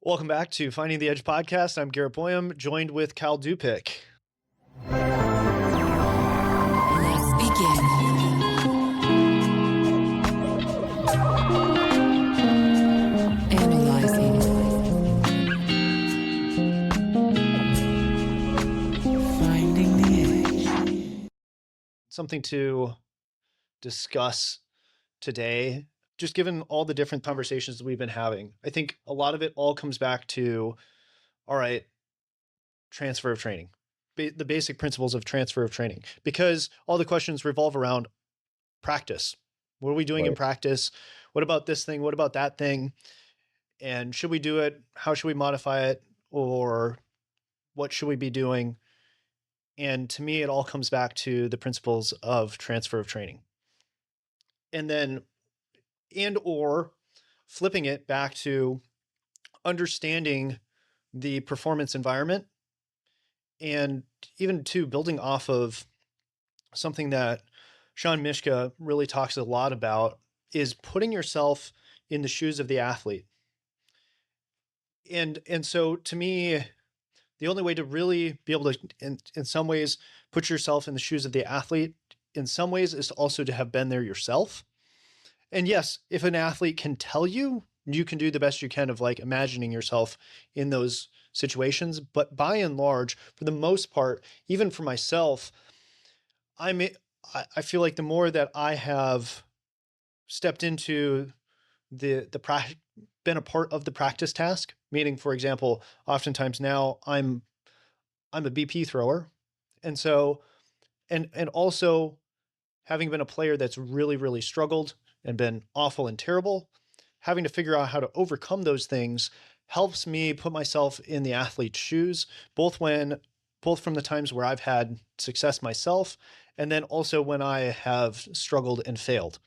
Welcome back to Finding the Edge podcast. I'm Garrett Boyum, joined with Cal Dupick. Let's begin. Analyzing. Finding the edge. Something to discuss today, just given all the different conversations that we've been having. I think a lot of it all comes back to, all right, transfer of training, the basic principles of transfer of training, because all the questions revolve around practice. What are we doing in practice? What about this thing? What about that thing? And should we do it? How should we modify it? Or what should we be doing? And to me, it all comes back to the principles of transfer of training. And then, or flipping it back to understanding the performance environment, and even to building off of something that Sean Mishka really talks a lot about, is putting yourself in the shoes of the athlete. And so to me, the only way to really be able to, in some ways, put yourself in the shoes of the athlete, in some ways, is also to have been there yourself. And yes, if an athlete can tell you, you can do the best you can of like imagining yourself in those situations. But by and large, for the most part, even for myself, I feel like the more that I have stepped into been a part of the practice task, meaning, for example, oftentimes now I'm a BP thrower. And so, and also having been a player that's really, really struggled and been awful and terrible, having to figure out how to overcome those things helps me put myself in the athlete's shoes, both from the times where I've had success myself, and then also when I have struggled and failed.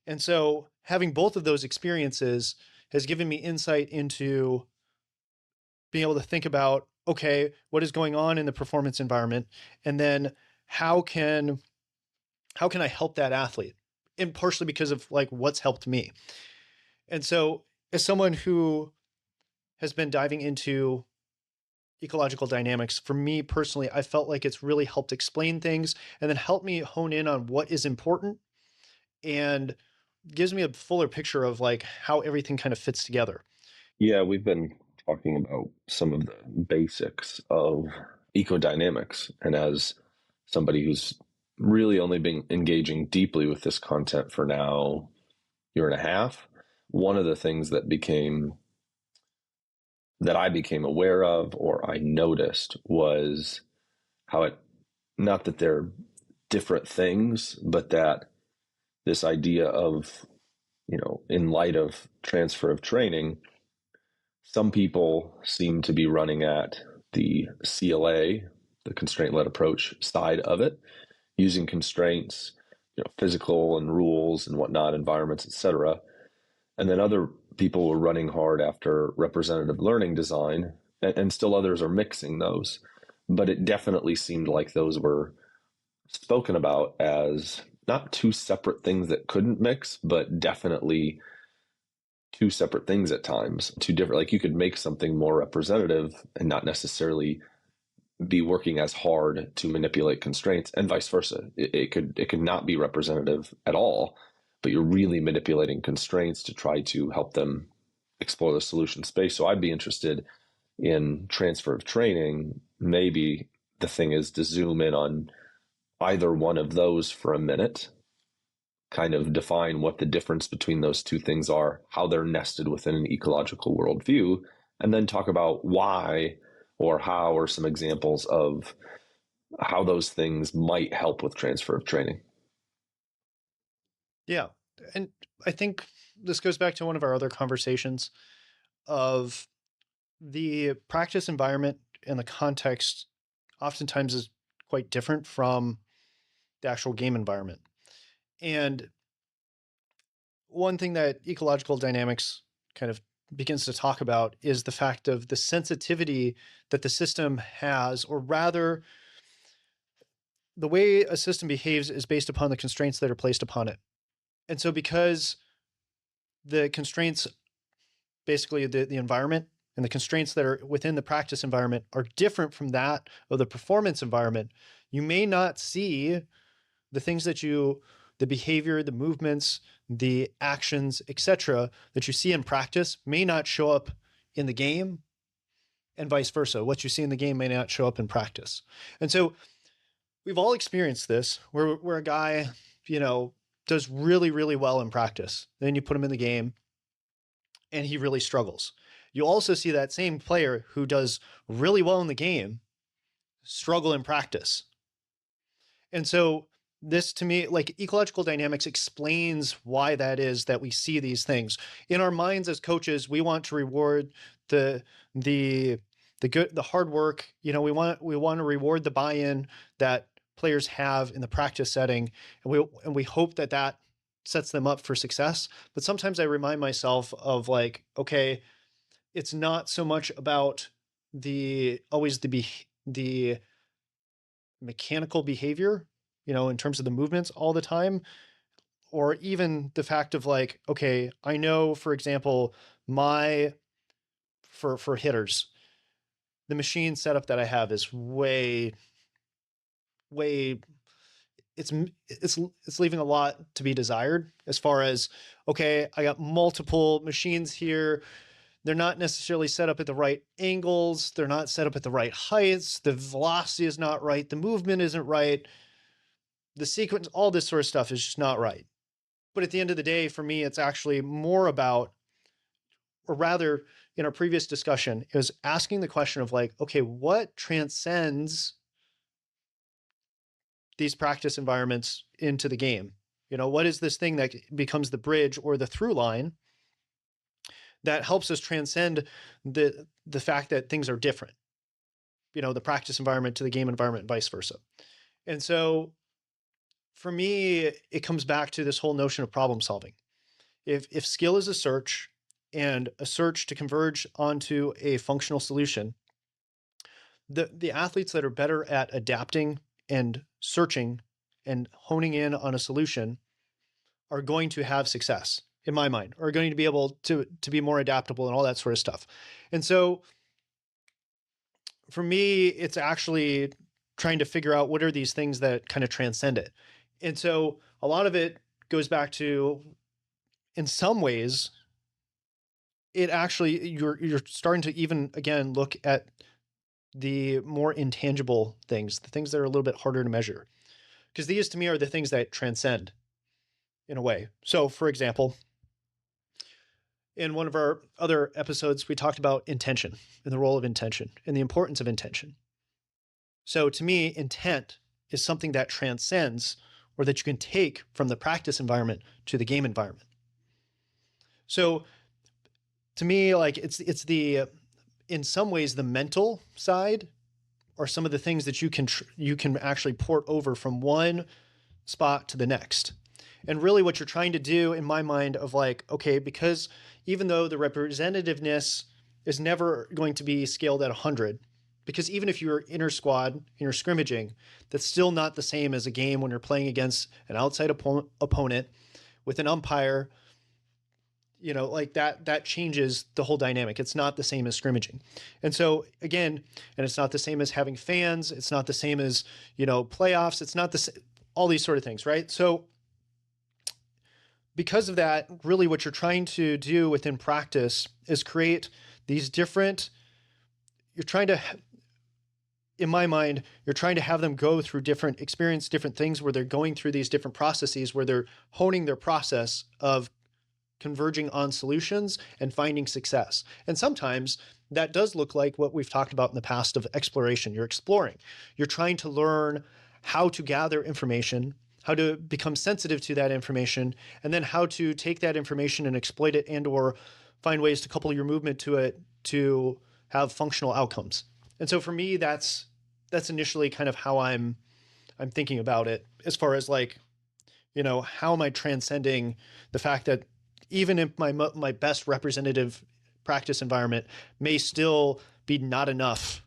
And so having both of those experiences has given me insight into being able to think about, okay, what is going on in the performance environment? And then how can I help that athlete? And partially because of like what's helped me. And so as someone who has been diving into ecological dynamics, for me personally, I felt like it's really helped explain things and then help me hone in on what is important, and gives me a fuller picture of like how everything kind of fits together. Yeah, we've been talking about some of the basics of ecodynamics. And as somebody who's really only been engaging deeply with this content for now year and a half, one of the things that I became aware of, or I noticed, was how not that they're different things, but that this idea of, in light of transfer of training, some people seem to be running at the CLA, the constraint-led approach side of it, using constraints, physical and rules and whatnot, environments, etc. And then other people were running hard after representative learning design, and still others are mixing those. But it definitely seemed like those were spoken about as not two separate things that couldn't mix, but definitely two separate things at times, two different, like you could make something more representative and not necessarily be working as hard to manipulate constraints, and vice versa. It could not be representative at all, but you're really manipulating constraints to try to help them explore the solution space. So I'd be interested in transfer of training. Maybe the thing is to zoom in on either one of those for a minute, kind of define what the difference between those two things are, how they're nested within an ecological worldview, and then talk about why or how, or some examples of how those things might help with transfer of training. Yeah. And I think this goes back to one of our other conversations of the practice environment, and the context oftentimes is quite different from the actual game environment. And one thing that ecological dynamics kind of begins to talk about is the fact of the sensitivity that the system has, or rather, the way a system behaves is based upon the constraints that are placed upon it. And so because the constraints, basically the environment, and the constraints that are within the practice environment are different from that of the performance environment, you may not see the things that the behavior, the movements, the actions, etc., that you see in practice may not show up in the game, and vice versa. What you see in the game may not show up in practice. And so we've all experienced this where a guy, does really, really well in practice. Then you put him in the game and he really struggles. You also see that same player who does really well in the game struggle in practice. And so this, to me, like, ecological dynamics explains why that is, that we see these things in our minds as coaches. We want to reward the good, the hard work. We want to reward the buy-in that players have in the practice setting, and we hope that sets them up for success. But sometimes I remind myself of, like, okay, it's not so much about the mechanical behavior, in terms of the movements all the time, or even the fact of, like, okay, I know, for example, for hitters, the machine setup that I have is way, it's leaving a lot to be desired, as far as, okay, I got multiple machines here. They're not necessarily set up at the right angles. They're not set up at the right heights. The velocity is not right. The movement isn't right. The sequence, all this sort of stuff is just not right. But at the end of the day, for me, it's actually more about, or rather, in our previous discussion, it was asking the question of, like, okay, what transcends these practice environments into the game? What is this thing that becomes the bridge or the through line that helps us transcend the fact that things are different, the practice environment to the game environment, and vice versa. And so for me, it comes back to this whole notion of problem solving. If skill is a search, and a search to converge onto a functional solution, the athletes that are better at adapting and searching and honing in on a solution are going to have success, in my mind, are going to be able to be more adaptable and all that sort of stuff. And so for me, it's actually trying to figure out what are these things that kind of transcend it. And so a lot of it goes back to, in some ways, it actually, you're starting to even, again, look at the more intangible things, the things that are a little bit harder to measure. Because these, to me, are the things that transcend, in a way. So, for example, in one of our other episodes, we talked about intention and the role of intention and the importance of intention. So to me, intent is something that transcends, or that you can take from the practice environment to the game environment. So to me, like, it's the, in some ways, the mental side are some of the things that you can actually port over from one spot to the next. And really what you're trying to do, in my mind, of, like, okay, because even though the representativeness is never going to be scaled at 100, because even if you're inter-squad, inter-scrimmaging, that's still not the same as a game when you're playing against an outside opponent with an umpire, like that changes the whole dynamic. It's not the same as scrimmaging. And so, again, and it's not the same as having fans. It's not the same as, playoffs. It's not all these sort of things, right? So because of that, really what you're trying to do within practice is create these different, in my mind, you're trying to have them go through experience different things where they're going through these different processes, where they're honing their process of converging on solutions and finding success. And sometimes that does look like what we've talked about in the past of exploration. You're exploring. You're trying to learn how to gather information, how to become sensitive to that information, and then how to take that information and exploit it, and or find ways to couple your movement to it to have functional outcomes. And so for me, that's initially kind of how I'm thinking about it, as far as, like, how am I transcending the fact that even if my best representative practice environment may still be not enough.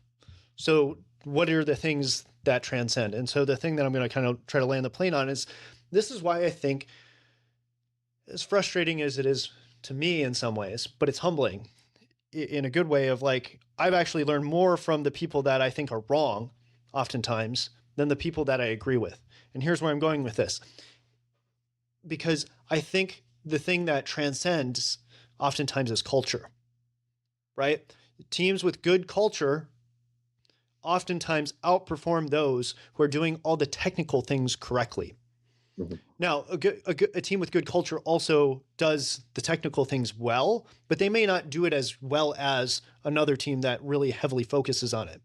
So what are the things that transcend? And so the thing that I'm going to kind of try to land the plane on is, this is why I think, as frustrating as it is to me in some ways, but it's humbling, in a good way of like, I've actually learned more from the people that I think are wrong oftentimes than the people that I agree with. And here's where I'm going with this. Because I think the thing that transcends oftentimes is culture, right? Teams with good culture oftentimes outperform those who are doing all the technical things correctly. Mhm. Now, a team with good culture also does the technical things well, but they may not do it as well as another team that really heavily focuses on it.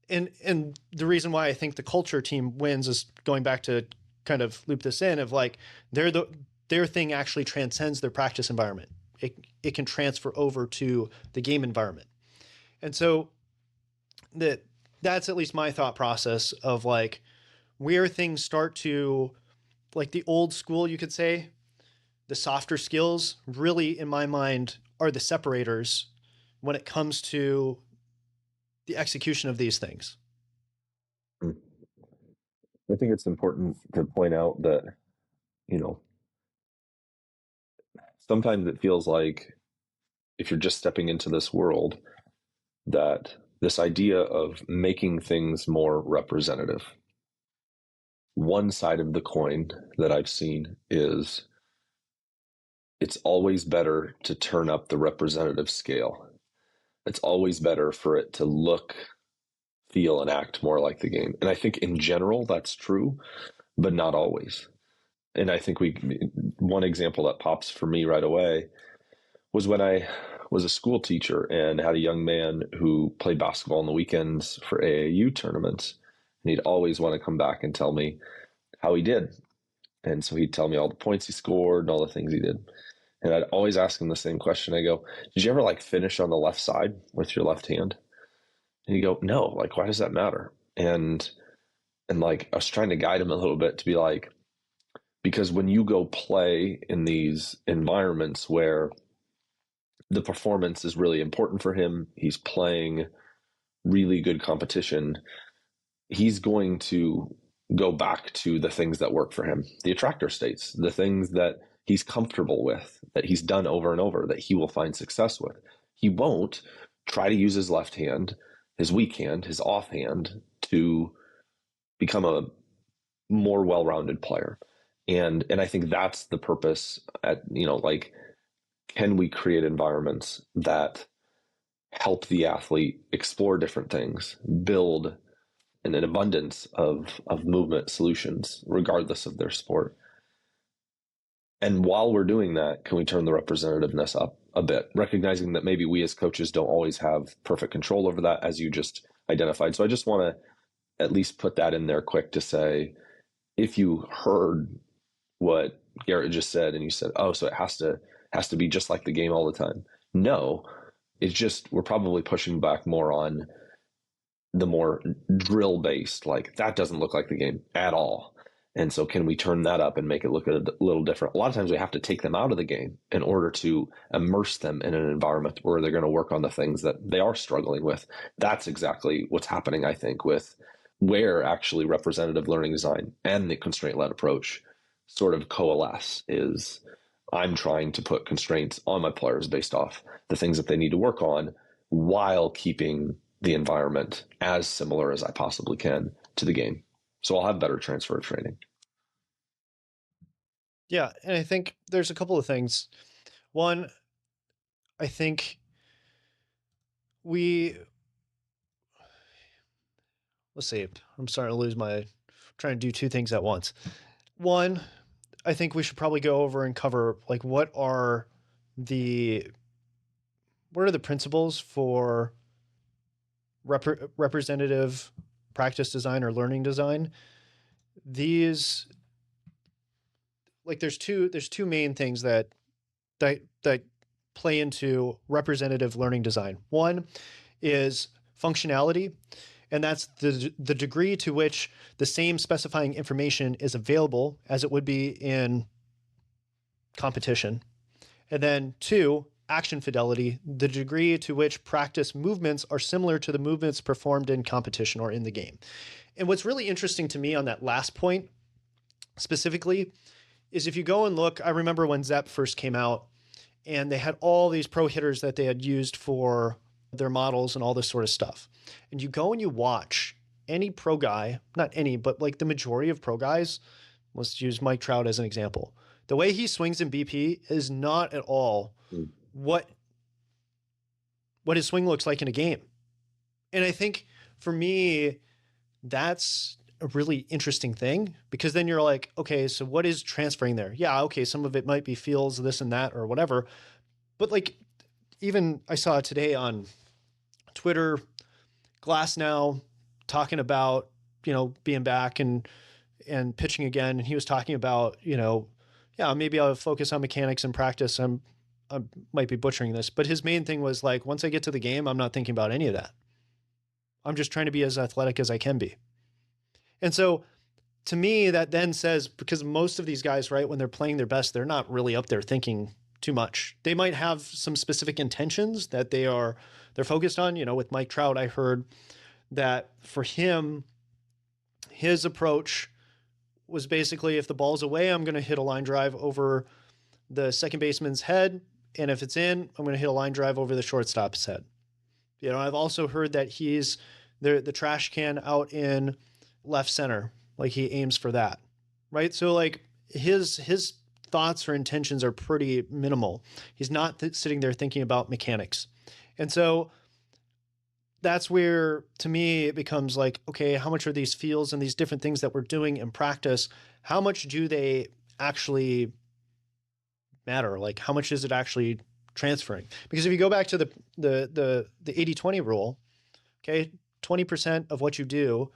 And the reason why I think the culture team wins is going back to kind of loop this in of like their thing actually transcends their practice environment. It can transfer over to the game environment. And so that's at least my thought process of like where things start to, like the old school, you could say, the softer skills really, in my mind, are the separators when it comes to the execution of these things. I think it's important to point out that, you know, sometimes it feels like if you're just stepping into this world, that this idea of making things more representative. One side of the coin that I've seen is it's always better to turn up the representative scale. It's always better for it to look, feel, and act more like the game. And I think in general that's true, but not always. And I think one example that pops for me right away was when I was a school teacher and had a young man who played basketball on the weekends for AAU tournaments. And he'd always want to come back and tell me how he did. And so he'd tell me all the points he scored and all the things he did. And I'd always ask him the same question. I go, did you ever like finish on the left side with your left hand? And he'd go, no, like, why does that matter? And like, I was trying to guide him a little bit to be like, because when you go play in these environments where the performance is really important for him, he's playing really good competition, he's going to go back to the things that work for him, the attractor states, the things that he's comfortable with, that he's done over and over, that he will find success with. He won't try to use his left hand, his weak hand, his off hand to become a more well-rounded player. And I think that's the purpose at, like, can we create environments that help the athlete explore different things, build an abundance of movement solutions, regardless of their sport? And while we're doing that, can we turn the representativeness up a bit, recognizing that maybe we as coaches don't always have perfect control over that, as you just identified. So I just want to at least put that in there quick to say, if you heard what Garrett just said and you said, oh, so it has to be just like the game all the time. No, it's just, we're probably pushing back more on the more drill based, like that doesn't look like the game at all. And so can we turn that up and make it look a little different? A lot of times we have to take them out of the game in order to immerse them in an environment where they're going to work on the things that they are struggling with. That's exactly what's happening, I think, with where actually representative learning design and the constraint-led approach sort of coalesce is I'm trying to put constraints on my players based off the things that they need to work on while keeping the environment as similar as I possibly can to the game. So I'll have better transfer training. Yeah, and I think there's a couple of things. One, I think let's see, I'm starting to lose trying to do two things at once. One, I think we should probably go over and cover like what are the principles for representative practice design or learning design. These, like, there's two main things that play into representative learning design. One is functionality, and that's the degree to which the same specifying information is available as it would be in competition. And then two, action fidelity, the degree to which practice movements are similar to the movements performed in competition or in the game. And what's really interesting to me on that last point specifically is if you go and look, I remember when ZEP first came out, and they had all these pro hitters that they had used for their models and all this sort of stuff. And you go and you watch any pro guy, not any, but like the majority of pro guys, let's use Mike Trout as an example. The way he swings in BP is not at all what his swing looks like in a game. And I think for me, that's a really interesting thing, because then you're like, okay, so what is transferring there? Yeah, okay, some of it might be feels, this and that or whatever. But like, even I saw today on Twitter, Glass now talking about, being back and pitching again. And he was talking about, yeah, maybe I'll focus on mechanics and practice. I might be butchering this, but his main thing was like, once I get to the game, I'm not thinking about any of that. I'm just trying to be as athletic as I can be. And so to me, that then says, because most of these guys, right, when they're playing their best, they're not really up there thinking too much. They might have some specific intentions that they're focused on. With Mike Trout, I heard that for him, his approach was basically, if the ball's away, I'm going to hit a line drive over the second baseman's head. And if it's in, I'm going to hit a line drive over the shortstop's head. I've also heard that he's the trash can out in left center, like he aims for that, right? So like his thoughts or intentions are pretty minimal. He's not sitting there thinking about mechanics. And so that's where, to me, it becomes like, okay, how much are these feels and these different things that we're doing in practice, how much do they actually matter? Like, how much is it actually transferring? Because if you go back to the 80-20 rule, okay, 20% of what you do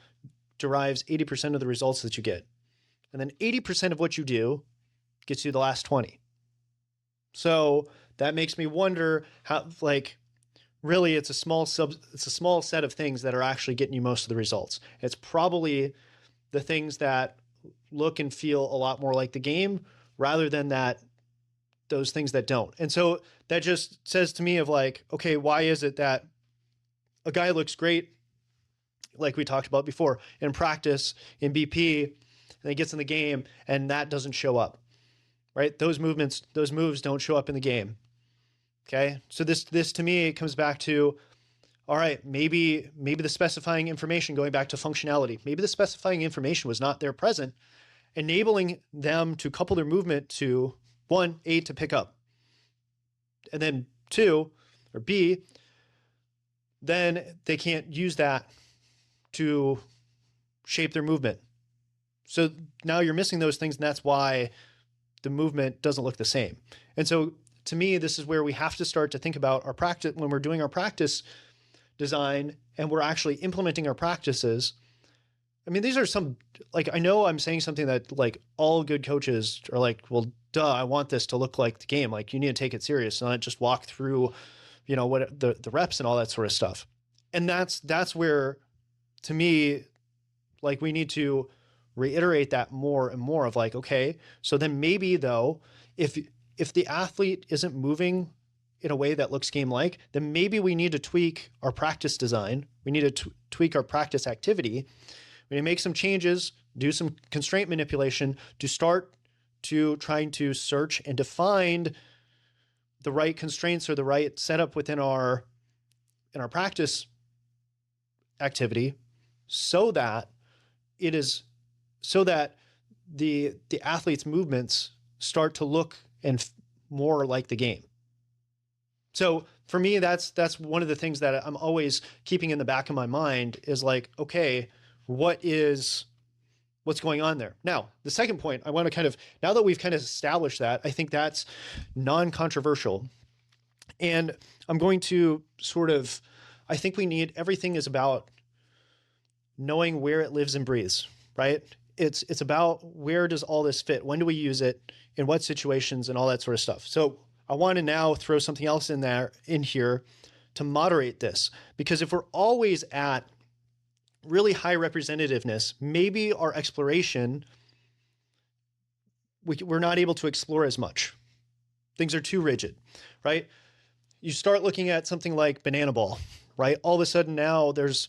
derives 80% of the results that you get. And then 80% of what you do gets you the last 20. So that makes me wonder how, like, really it's a small set of things that are actually getting you most of the results. It's probably the things that look and feel a lot more like the game rather than those things that don't. And so that just says to me of like, okay, why is it that a guy looks great, like we talked about before, in practice, in BP, and he gets in the game and that doesn't show up, right? Those moves don't show up in the game. Okay. So this to me, it comes back to, all right, maybe the specifying information, going back to functionality, maybe the specifying information was not there present, enabling them to couple their movement to one, A, to pick up, and then two, or B, then they can't use that to shape their movement. So now you're missing those things, and that's why the movement doesn't look the same. And so to me, this is where we have to start to think about our practice when we're doing our practice design and we're actually implementing our practices. I mean, these are some, like, I know I'm saying something that like all good coaches are like, well, duh, I want this to look like the game. Like, you need to take it serious and not just walk through, what the reps and all that sort of stuff. And that's where, to me, like, we need to reiterate that more and more of like, okay, so then maybe though, if the athlete isn't moving in a way that looks game-like, then maybe we need to tweak our practice design. We need to tweak our practice activity. We need to make some changes, do some constraint manipulation to start to trying to search and define the right constraints or the right setup within our practice activity, so that the athlete's movements start to look and more like the game. So for me, that's one of the things that I'm always keeping in the back of my mind is like, okay, what's going on there? Now, the second point I want to kind of, now that we've kind of established that, I think that's non-controversial. And I'm going to I think everything is about knowing where it lives and breathes, right? It's about where does all this fit? When do we use it? In what situations and all that sort of stuff. So I want to now throw something else in here to moderate this, because if we're always at really high representativeness, maybe our exploration, we're not able to explore as much. Things are too rigid, right? You start looking at something like banana ball, right? All of a sudden now there's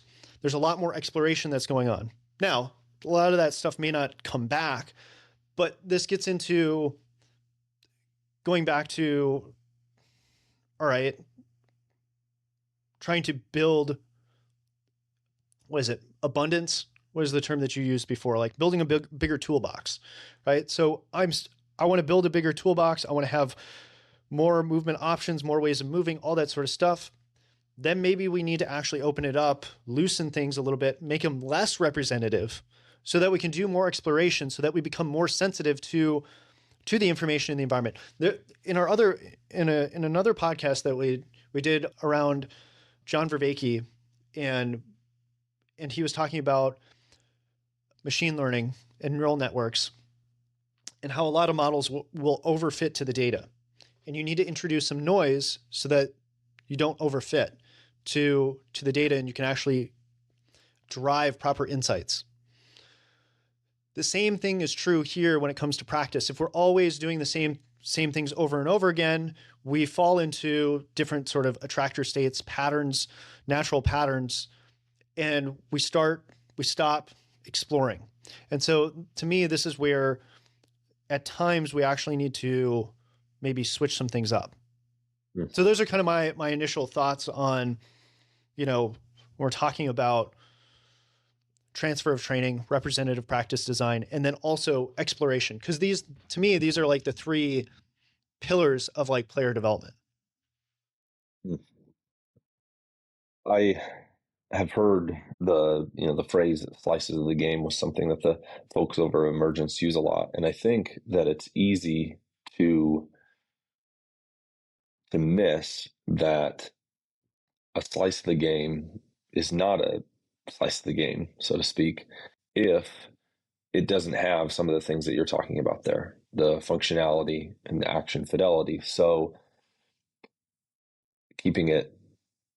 a lot more exploration that's going on. Now, a lot of that stuff may not come back, but this gets into going back to all right, trying to build, what is it, abundance? What is the term that you used before? Like building a bigger toolbox, right? So I want to build a bigger toolbox. I want to have more movement options, more ways of moving, all that sort of stuff. Then maybe we need to actually open it up, loosen things a little bit, make them less representative so that we can do more exploration, so that we become more sensitive to the information in the environment. In another podcast that we did around John Vervaeke, and he was talking about machine learning and neural networks and how a lot of models will overfit to the data. And you need to introduce some noise so that you don't overfit to the data and you can actually drive proper insights. The same thing is true here when it comes to practice. If we're always doing the same things over and over again, we fall into different sort of attractor states, patterns, natural patterns, and we stop exploring. And so to me, this is where at times we actually need to maybe switch some things up. So those are kind of my initial thoughts on, when we're talking about transfer of training, representative practice design, and then also exploration. Because these are like the three pillars of like player development. I have heard the phrase "slices of the game" was something that the folks over at Emergence use a lot, and I think that it's easy to miss that a slice of the game is not a slice of the game, so to speak, if it doesn't have some of the things that you're talking about there, the functionality and the action fidelity. So keeping it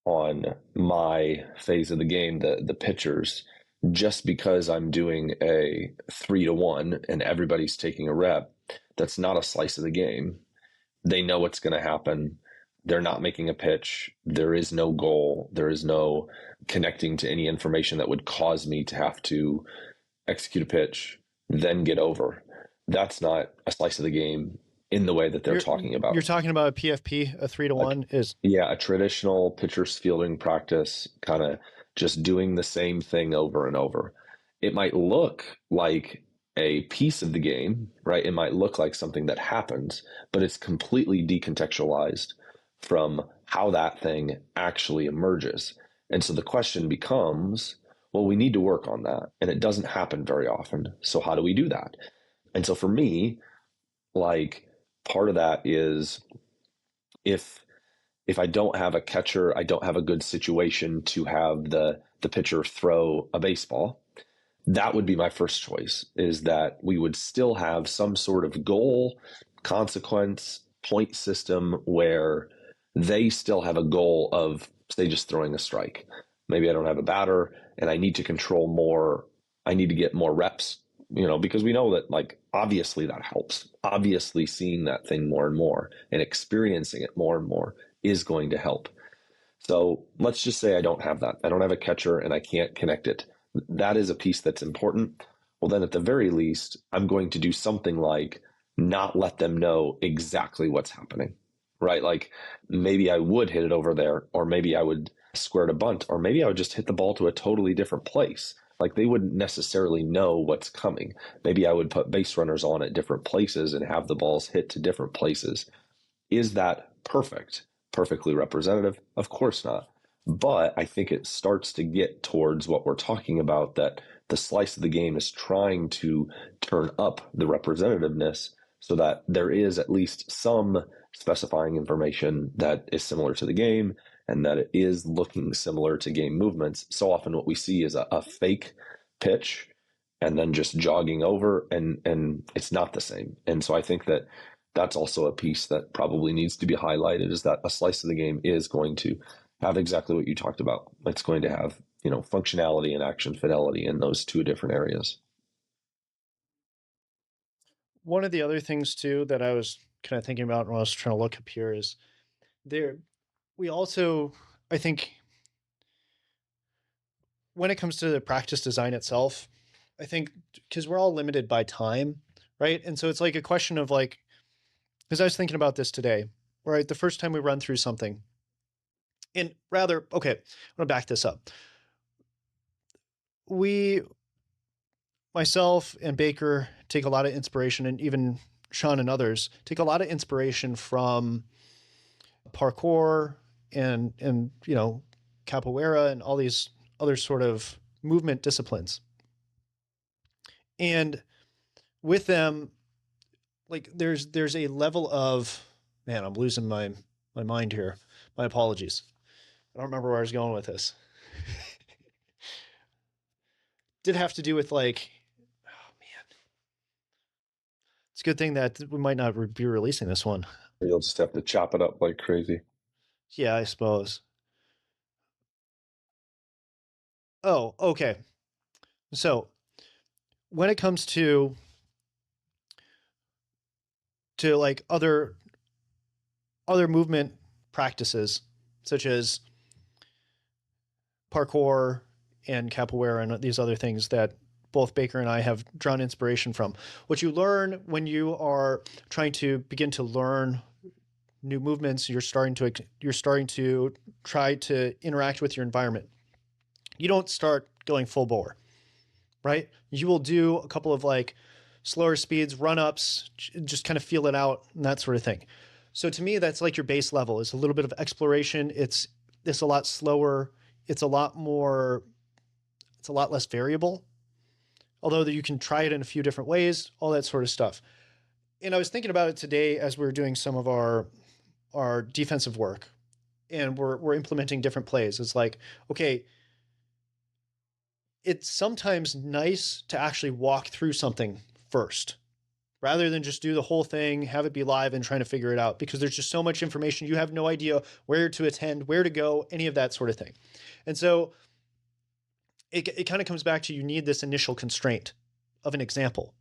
on my phase of the game, the pitchers, just because I'm doing a 3-to-1 and everybody's taking a rep, that's not a slice of the game. They know what's going to happen. They're not making a pitch. There is no goal. There is no connecting to any information that would cause me to have to execute a pitch, then get over. That's not a slice of the game in the way that they're talking about. You're talking about a PFP, a 3-to-1 is. Yeah, a traditional pitcher's fielding practice, kind of just doing the same thing over and over. It might look like a piece of the game, right? It might look like something that happens, but it's completely decontextualized from how that thing actually emerges. And so the question becomes, well, we need to work on that. And it doesn't happen very often. So how do we do that? And so for me, like part of that is if I don't have a catcher, I don't have a good situation to have the pitcher throw a baseball, that would be my first choice, is that we would still have some sort of goal, consequence, point system where they still have a goal of, say, just throwing a strike. Maybe I don't have a batter and I need to control more. I need to get more reps, because we know that, like, obviously that helps. Obviously seeing that thing more and more and experiencing it more and more is going to help. So let's just say I don't have that. I don't have a catcher and I can't connect it. That is a piece that's important. Well, then at the very least, I'm going to do something like not let them know exactly what's happening, right? Like maybe I would hit it over there, or maybe I would square a bunt, or maybe I would just hit the ball to a totally different place. Like they wouldn't necessarily know what's coming. Maybe I would put base runners on at different places and have the balls hit to different places. Is that perfect? Perfectly representative? Of course not. But I think it starts to get towards what we're talking about, that the slice of the game is trying to turn up the representativeness so that there is at least some specifying information that is similar to the game and that it is looking similar to game movements. So often what we see is a fake pitch and then just jogging over, and it's not the same. And so I think that that's also a piece that probably needs to be highlighted, is that a slice of the game is going to have exactly what you talked about. It's going to have, functionality and action fidelity in those two different areas. One of the other things too that I was kind of thinking about when I was trying to look up here is we also, I think, when it comes to the practice design itself, I think because we're all limited by time, right? And so it's like a question of like, because I was thinking about this today, right? The first time we run through something. And rather, okay, I'm going to back this up. We, myself and Baker, take a lot of inspiration, and even Sean and others take a lot of inspiration from parkour and capoeira and all these other sort of movement disciplines. And with them, like there's a level of, man, I'm losing my mind here. My apologies. I don't remember where I was going with this. Did have to do with like, oh man, it's a good thing that we might not be releasing this one. You'll just have to chop it up like crazy. Yeah, I suppose. Oh, okay. So when it comes to like other movement practices, such as parkour and capoeira and these other things that both Baker and I have drawn inspiration from, what you learn when you are trying to begin to learn new movements, you're starting to try to interact with your environment. You don't start going full bore, right? You will do a couple of like slower speeds, run ups, just kind of feel it out and that sort of thing. So to me, that's like your base level. It's a little bit of exploration. It's a lot slower. It's a lot less variable, although you can try it in a few different ways, all that sort of stuff. And I was thinking about it today as we were doing some of our defensive work, and we're implementing different plays. It's like, okay, it's sometimes nice to actually walk through something first rather than just do the whole thing, have it be live and trying to figure it out, because there's just so much information. You have no idea where to attend, where to go, any of that sort of thing. And so it kind of comes back to, you need this initial constraint of an example.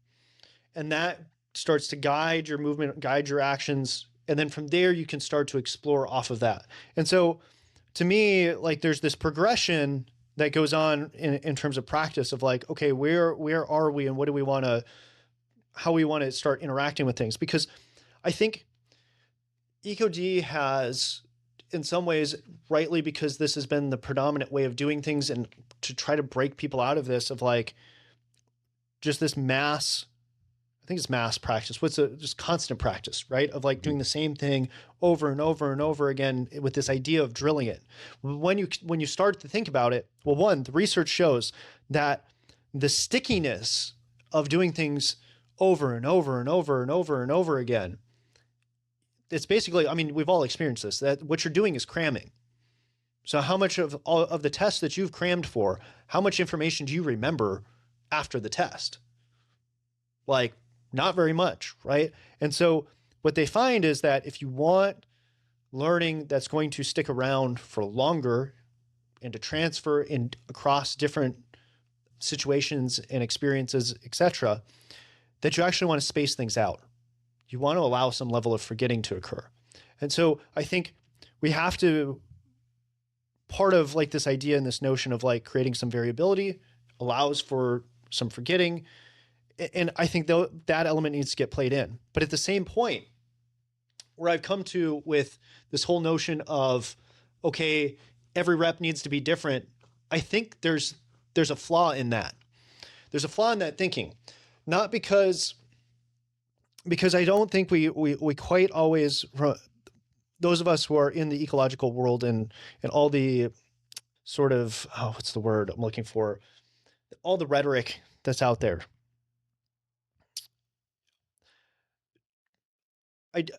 And that starts to guide your movement, guide your actions. And then from there, you can start to explore off of that. And so to me, like there's this progression that goes on in terms of practice of like, okay, where are we and what do we want to, how we want to start interacting with things? Because I think EcoD has, in some ways, rightly, because this has been the predominant way of doing things, and to try to break people out of this, of like just this mass, I think it's mass practice. Just constant practice, right? Of like doing the same thing over and over and over again with this idea of drilling it. When you start to think about it, well, one, the research shows that the stickiness of doing things over and over and over and over and over again, it's basically, I mean, we've all experienced this, that what you're doing is cramming. So how much of all of the tests that you've crammed for, how much information do you remember after the test? Like, not very much, right? And so what they find is that if you want learning that's going to stick around for longer and to transfer in across different situations and experiences, etc., that you actually want to space things out. You want to allow some level of forgetting to occur. And so I think we have to, part of like this idea and this notion of like creating some variability allows for some forgetting. And I think that element needs to get played in. But at the same point, where I've come to with this whole notion of, okay, every rep needs to be different, I think there's a flaw in that. There's a flaw in that thinking. Not because I don't think we quite always, those of us who are in the ecological world and all the sort of, what's the word I'm looking for? All the rhetoric that's out there.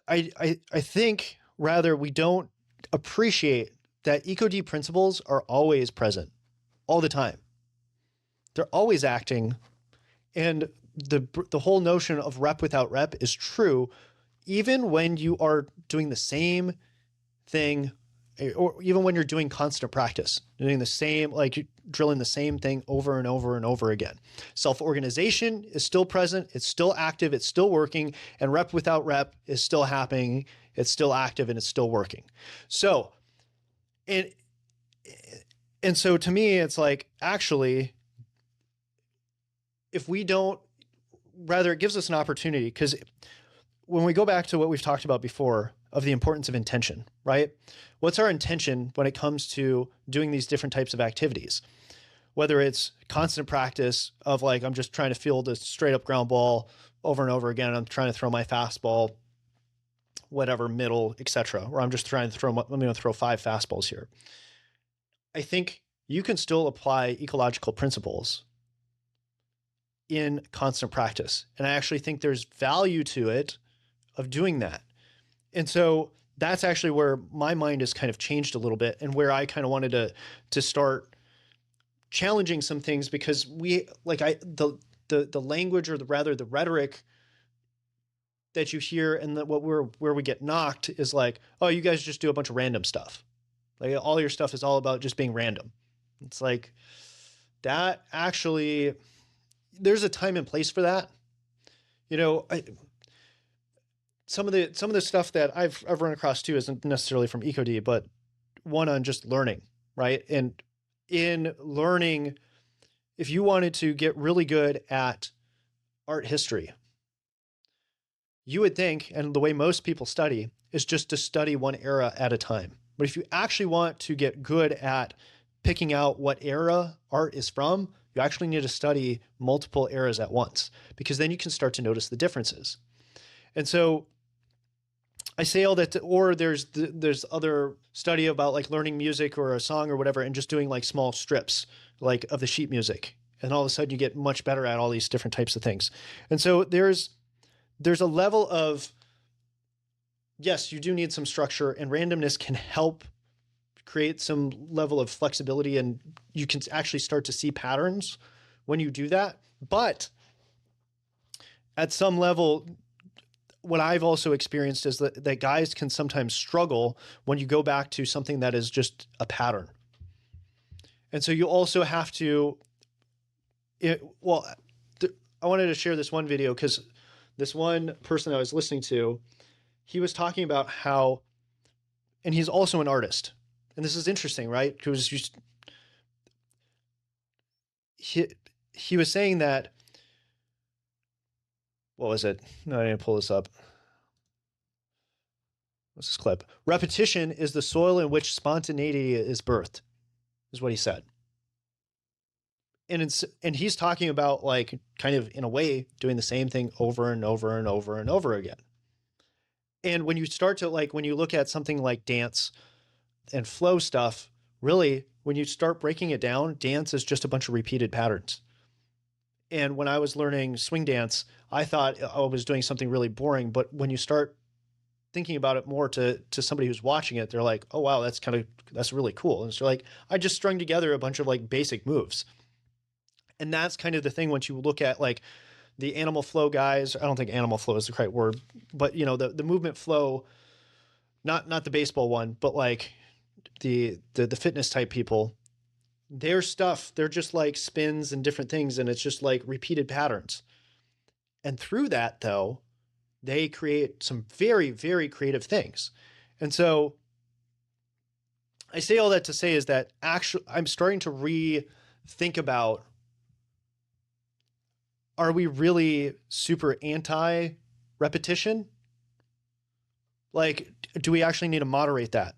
I think rather we don't appreciate that EcoD principles are always present all the time. They're always acting. And the whole notion of rep without rep is true, even when you are doing the same thing, or even when you're doing constant practice, doing the same, like you're drilling the same thing over and over and over again. Self-organization is still present. It's still active. It's still working. And rep without rep is still happening. It's still active and it's still working. So, and so to me, it's like, actually, if we don't, rather it gives us an opportunity, because when we go back to what we've talked about before of the importance of intention, right? What's our intention when it comes to doing these different types of activities? Whether it's constant practice of like, I'm just trying to field a straight up ground ball over and over again. I'm trying to throw my fastball, whatever, middle, etc. Or I'm just trying to throw, I'm going to throw 5 fastballs here. I think you can still apply ecological principles in constant practice. And I actually think there's value to it of doing that. And so that's actually where my mind has kind of changed a little bit, and where I kind of wanted to start challenging some things, because we like the language, or rather the rhetoric that you hear, and where we get knocked is like, oh, you guys just do a bunch of random stuff. Like all your stuff is all about just being random. It's like that actually, there's a time and place for that. You know, some of the stuff that I've run across too isn't necessarily from EcoD, but one on just learning, right? And in learning, if you wanted to get really good at art history, you would think, and the way most people study is just to study one era at a time. But if you actually want to get good at picking out what era art is from, you actually need to study multiple eras at once, because then you can start to notice the differences. And so I say all that, or there's other study about like learning music or a song or whatever, and just doing like small strips like of the sheet music. And all of a sudden you get much better at all these different types of things. And so there's a level of, yes, you do need some structure, and randomness can help create some level of flexibility, and you can actually start to see patterns when you do that. But at some level, what I've also experienced is that guys can sometimes struggle when you go back to something that is just a pattern. And so you also have to, I wanted to share this one video because this one person I was listening to, he was talking about how, and he's also an artist. And this is interesting, right? Because he was saying that, what was it? No, I didn't pull this up. What's this clip? Repetition is the soil in which spontaneity is birthed, is what he said. And he's talking about like kind of in a way doing the same thing over and over and over and over again. And when you start to like, when you look at something like dance and flow stuff, really, when you start breaking it down, dance is just a bunch of repeated patterns. And when I was learning swing dance, I thought I was doing something really boring. But when you start thinking about it more to somebody who's watching it, they're like, oh, wow, that's really cool. And so like, I just strung together a bunch of like basic moves. And that's kind of the thing once you look at like the animal flow guys. I don't think animal flow is the right word, but you know, the movement flow, not the baseball one, but like the fitness type people, their stuff, they're just like spins and different things, and it's just like repeated patterns. And through that though, they create some very, very creative things. And so I say all that to say is that actually I'm starting to rethink about, are we really super anti repetition? Like, do we actually need to moderate that?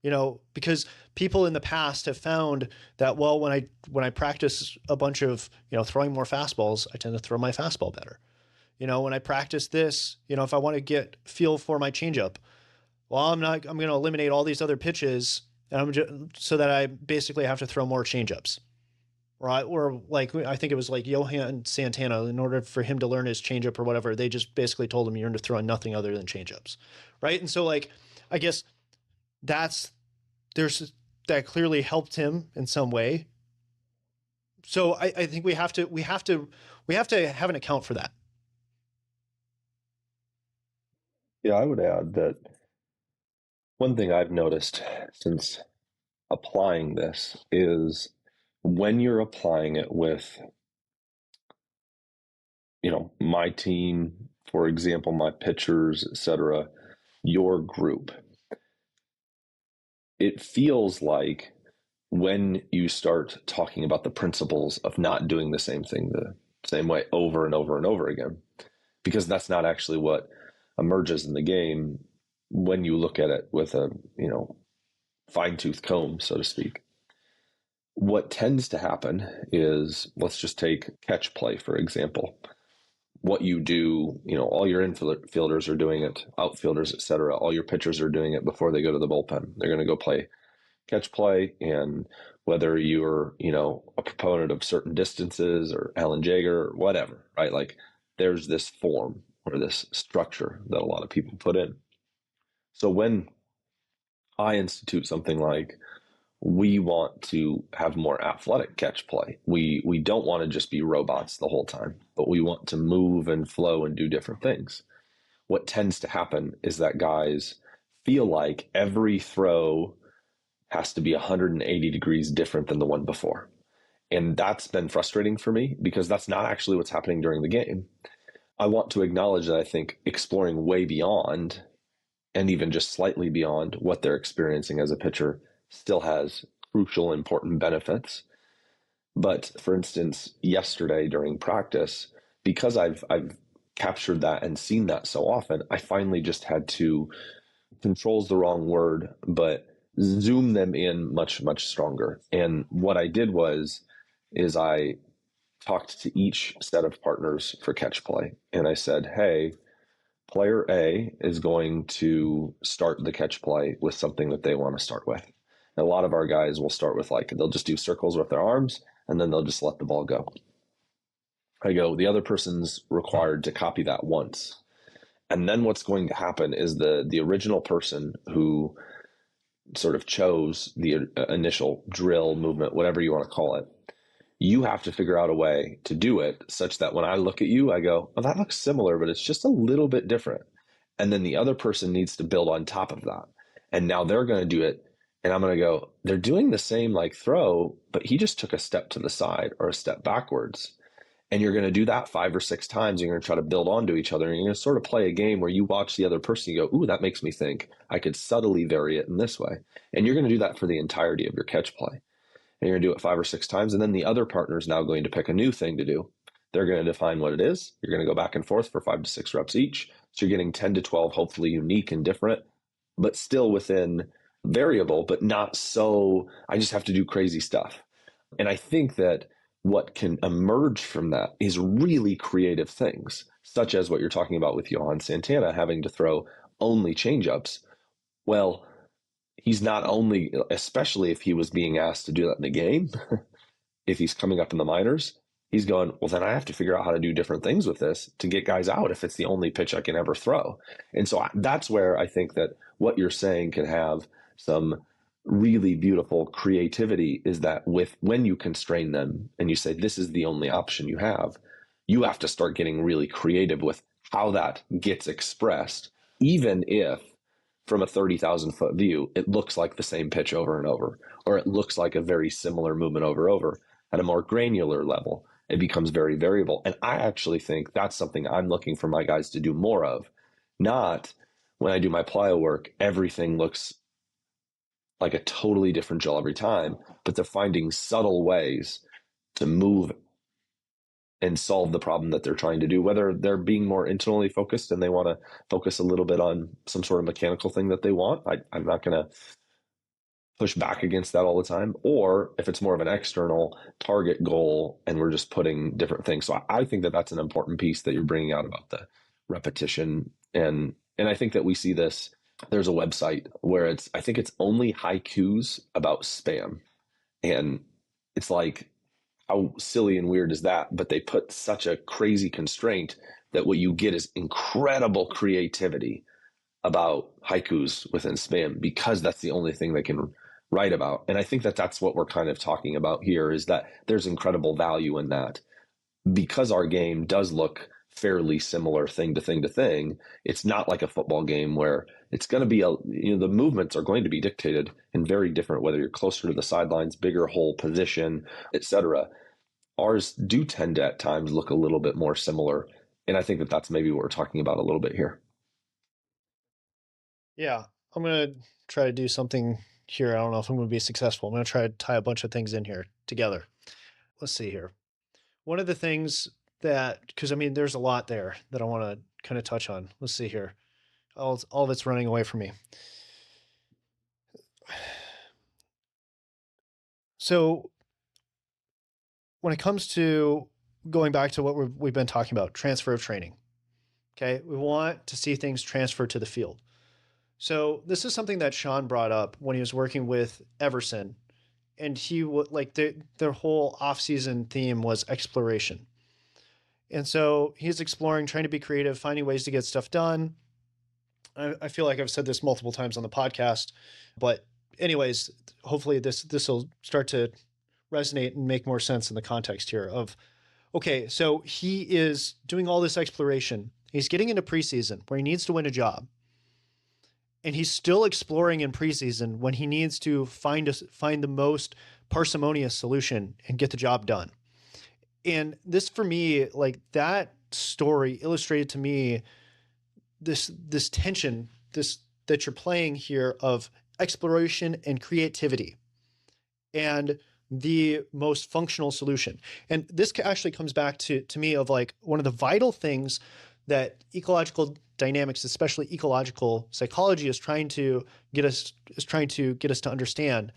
You know, because people in the past have found that, well, when I practice a bunch of, you know, throwing more fastballs, I tend to throw my fastball better. You know, when I practice this, you know, if I want to get feel for my changeup, well, I'm going to eliminate all these other pitches, and so that I basically have to throw more changeups. Right? Or like, I think it was like Johan Santana, in order for him to learn his changeup or whatever, they just basically told him you're to throw nothing other than changeups. Right. And so like, I guess that clearly helped him in some way. So I think we have to have an account for that. Yeah, I would add that one thing I've noticed since applying this is when you're applying it with, you know, my team, for example, my pitchers, etc., your group, it feels like when you start talking about the principles of not doing the same thing the same way over and over and over again, because that's not actually what emerges in the game when you look at it with a, fine-tooth comb, so to speak. What tends to happen is, let's just take catch play, for example. What you do, all your infielders are doing it, outfielders, etc. All your pitchers are doing it before they go to the bullpen. They're going to go play catch play, and whether you're, a proponent of certain distances or Alan Jaeger or whatever, right? Like there's this form or this structure that a lot of people put in. So when I institute something like, we want to have more athletic catch play. We don't want to just be robots the whole time, but we want to move and flow and do different things. What tends to happen is that guys feel like every throw has to be 180 degrees different than the one before. And that's been frustrating for me because that's not actually what's happening during the game. I want to acknowledge that I think exploring way beyond and even just slightly beyond what they're experiencing as a pitcher still has crucial, important benefits. But for instance, yesterday during practice, because I've captured that and seen that so often, I finally just had to, control's the wrong word, but zoom them in much, much stronger. And what I did is I talked to each set of partners for catch play. And I said, hey, player A is going to start the catch play with something that they want to start with. And a lot of our guys will start with they'll just do circles with their arms and then they'll just let the ball go. I go, the other person's required to copy that once. And then what's going to happen is the original person who sort of chose the initial drill movement, whatever you want to call it, you have to figure out a way to do it such that when I look at you, I go, oh, that looks similar, but it's just a little bit different. And then the other person needs to build on top of that. And now they're going to do it. And I'm going to go, they're doing the same throw, but he just took a step to the side or a step backwards. And you're going to do that 5 or 6 times. You're going to try to build onto each other. And you're going to sort of play a game where you watch the other person, you go, ooh, that makes me think I could subtly vary it in this way. And you're going to do that for the entirety of your catch play. And you're going to do it 5 or 6 times. And then the other partner is now going to pick a new thing to do. They're going to define what it is. You're going to go back and forth for 5 to 6 reps each. So you're getting 10 to 12, hopefully unique and different, but still within variable, but not so, I just have to do crazy stuff. And I think that what can emerge from that is really creative things, such as what you're talking about with Johan Santana having to throw only changeups. Well, he's not only, especially if he was being asked to do that in the game, if he's coming up in the minors, he's going, well, then I have to figure out how to do different things with this to get guys out if it's the only pitch I can ever throw. And so that's where I think that what you're saying can have some really beautiful creativity, is that when you constrain them and you say, this is the only option you have to start getting really creative with how that gets expressed, even if from a 30,000 foot view, it looks like the same pitch over and over, or it looks like a very similar movement over. At a more granular level, it becomes very variable. And I actually think that's something I'm looking for my guys to do more of. Not when I do my plyo work, everything looks like a totally different drill every time, but they're finding subtle ways to move and solve the problem that they're trying to do, whether they're being more internally focused and they want to focus a little bit on some sort of mechanical thing that they want. I'm not going to push back against that all the time, or if it's more of an external target goal and we're just putting different things. So I think that that's an important piece that you're bringing out about the repetition. And I think that we see this, there's a website where I think it's only haikus about spam. And it's like, how silly and weird is that? But they put such a crazy constraint that what you get is incredible creativity about haikus within spam, because that's the only thing they can write about. And I think that that's what we're kind of talking about here, is that there's incredible value in that. Because our game does look fairly similar thing to thing to thing, it's not like a football game where it's going to be the movements are going to be dictated in very different, whether you're closer to the sidelines, bigger hole position, etc. Ours do tend to at times look a little bit more similar. And I think that that's maybe what we're talking about a little bit here. Yeah, I'm going to try to do something here. I don't know if I'm going to be successful. I'm going to try to tie a bunch of things in here together. Let's see here. One of the things that, because I mean, there's a lot there that I want to kind of touch on. Let's see here. All of it's running away from me. So when it comes to going back to what we've been talking about, transfer of training, okay, we want to see things transfer to the field. So this is something that Sean brought up when he was working with Everson, and he would like their whole off-season theme was exploration. And so he's exploring, trying to be creative, finding ways to get stuff done. I feel like I've said this multiple times on the podcast, but anyways, hopefully this will start to resonate and make more sense in the context here of, okay, so he is doing all this exploration. He's getting into preseason where he needs to win a job. And he's still exploring in preseason when he needs to find the most parsimonious solution and get the job done. And this, for me, like that story illustrated to me this tension, this that you're playing here of exploration and creativity and the most functional solution. And this actually comes back to me of like one of the vital things that ecological dynamics, especially ecological psychology, is trying to get us to understand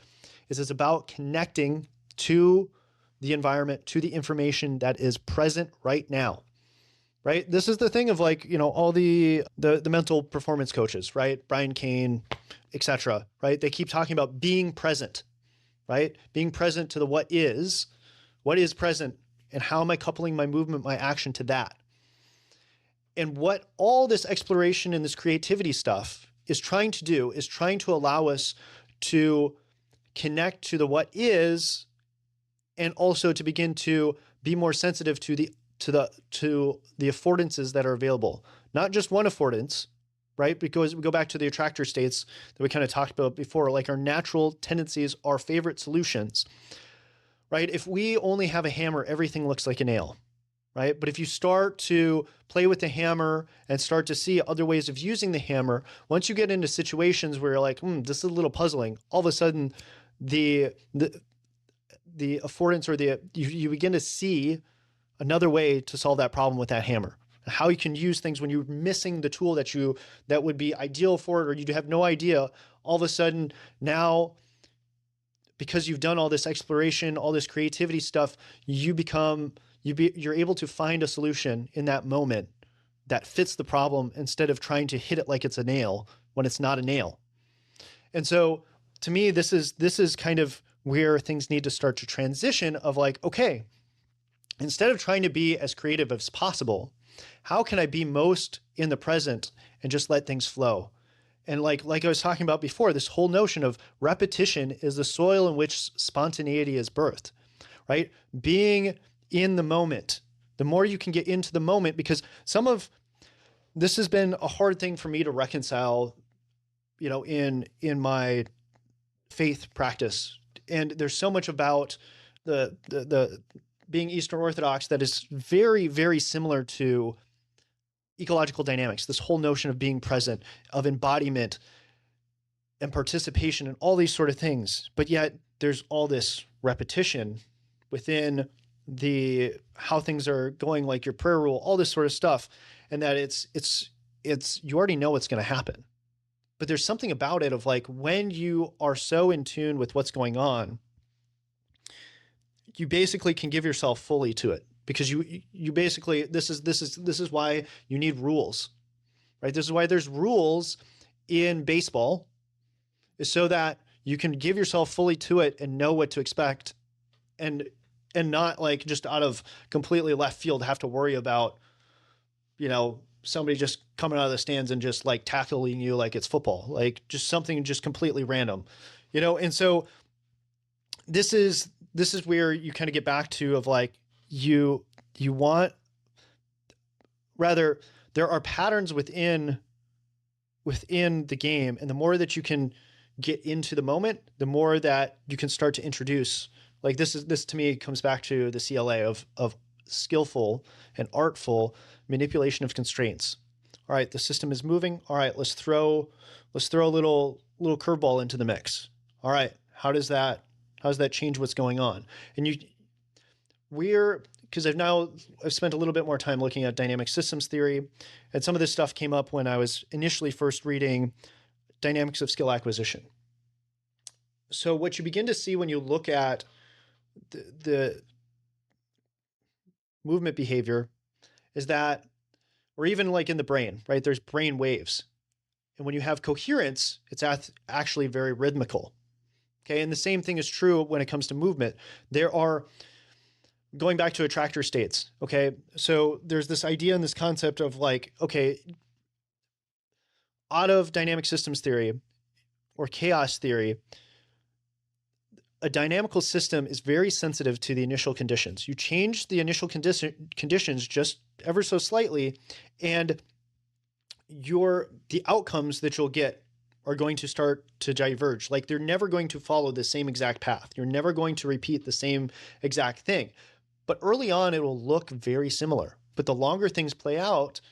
is it's about connecting to the environment, to the information that is present right now. Right? This is the thing of like, all the mental performance coaches, right? Brian Kane, etc. Right? They keep talking about being present, right? Being present to the what is present, and how am I coupling my movement, my action to that? And what all this exploration and this creativity stuff is trying to do is trying to allow us to connect to the what is, and also to begin to be more sensitive to the affordances that are available. Not just one affordance, right? Because we go back to the attractor states that we kind of talked about before, like our natural tendencies, our favorite solutions, right? If we only have a hammer, everything looks like a nail, right? But if you start to play with the hammer and start to see other ways of using the hammer, once you get into situations where you're like, this is a little puzzling, all of a sudden the affordance or you begin to see another way to solve that problem with that hammer. How you can use things when you're missing the tool that would be ideal for it, or you have no idea. All of a sudden now, because you've done all this exploration, all this creativity stuff, you're able to find a solution in that moment that fits the problem instead of trying to hit it like it's a nail when it's not a nail. And so to me, this is kind of where things need to start to transition of like, okay, instead of trying to be as creative as possible, how can I be most in the present and just let things flow? And like I was talking about before, this whole notion of repetition is the soil in which spontaneity is birthed, right? Being in the moment. The more you can get into the moment, because some of this has been a hard thing for me to reconcile, in my faith practice. And there's so much about the being Eastern Orthodox that is very, very similar to ecological dynamics, this whole notion of being present, of embodiment and participation and all these sort of things. But yet there's all this repetition within how things are going, like your prayer rule, all this sort of stuff. And that it's you already know what's going to happen. But there's something about it of like, when you are so in tune with what's going on, you basically can give yourself fully to it, because you basically, this is why you need rules, right? This is why there's rules in baseball, is so that you can give yourself fully to it and know what to expect, and not like just out of completely left field have to worry about, somebody just coming out of the stands and just like tackling you like it's football, like just something just completely random, And so this is where you kind of get back to of like, you want, rather, there are patterns within the game. And the more that you can get into the moment, the more that you can start to introduce, like this to me comes back to the CLA of skillful and artful manipulation of constraints. All right, the system is moving. All right, let's throw a little curveball into the mix. All right, how does that change what's going on? And because I've spent a little bit more time looking at dynamic systems theory, and some of this stuff came up when I was initially first reading Dynamics of Skill Acquisition. So what you begin to see when you look at the movement behavior is that, or even like in the brain, right? There's brain waves. And when you have coherence, it's actually very rhythmical. Okay. And the same thing is true when it comes to movement. There are, going back to attractor states. Okay. So there's this idea and this concept of like, okay, out of dynamic systems theory or chaos theory, a dynamical system is very sensitive to the initial conditions. You change the initial conditions just ever so slightly, and the outcomes that you'll get are going to start to diverge. Like they're never going to follow the same exact path. You're never going to repeat the same exact thing. But early on, it will look very similar. But the longer things play out,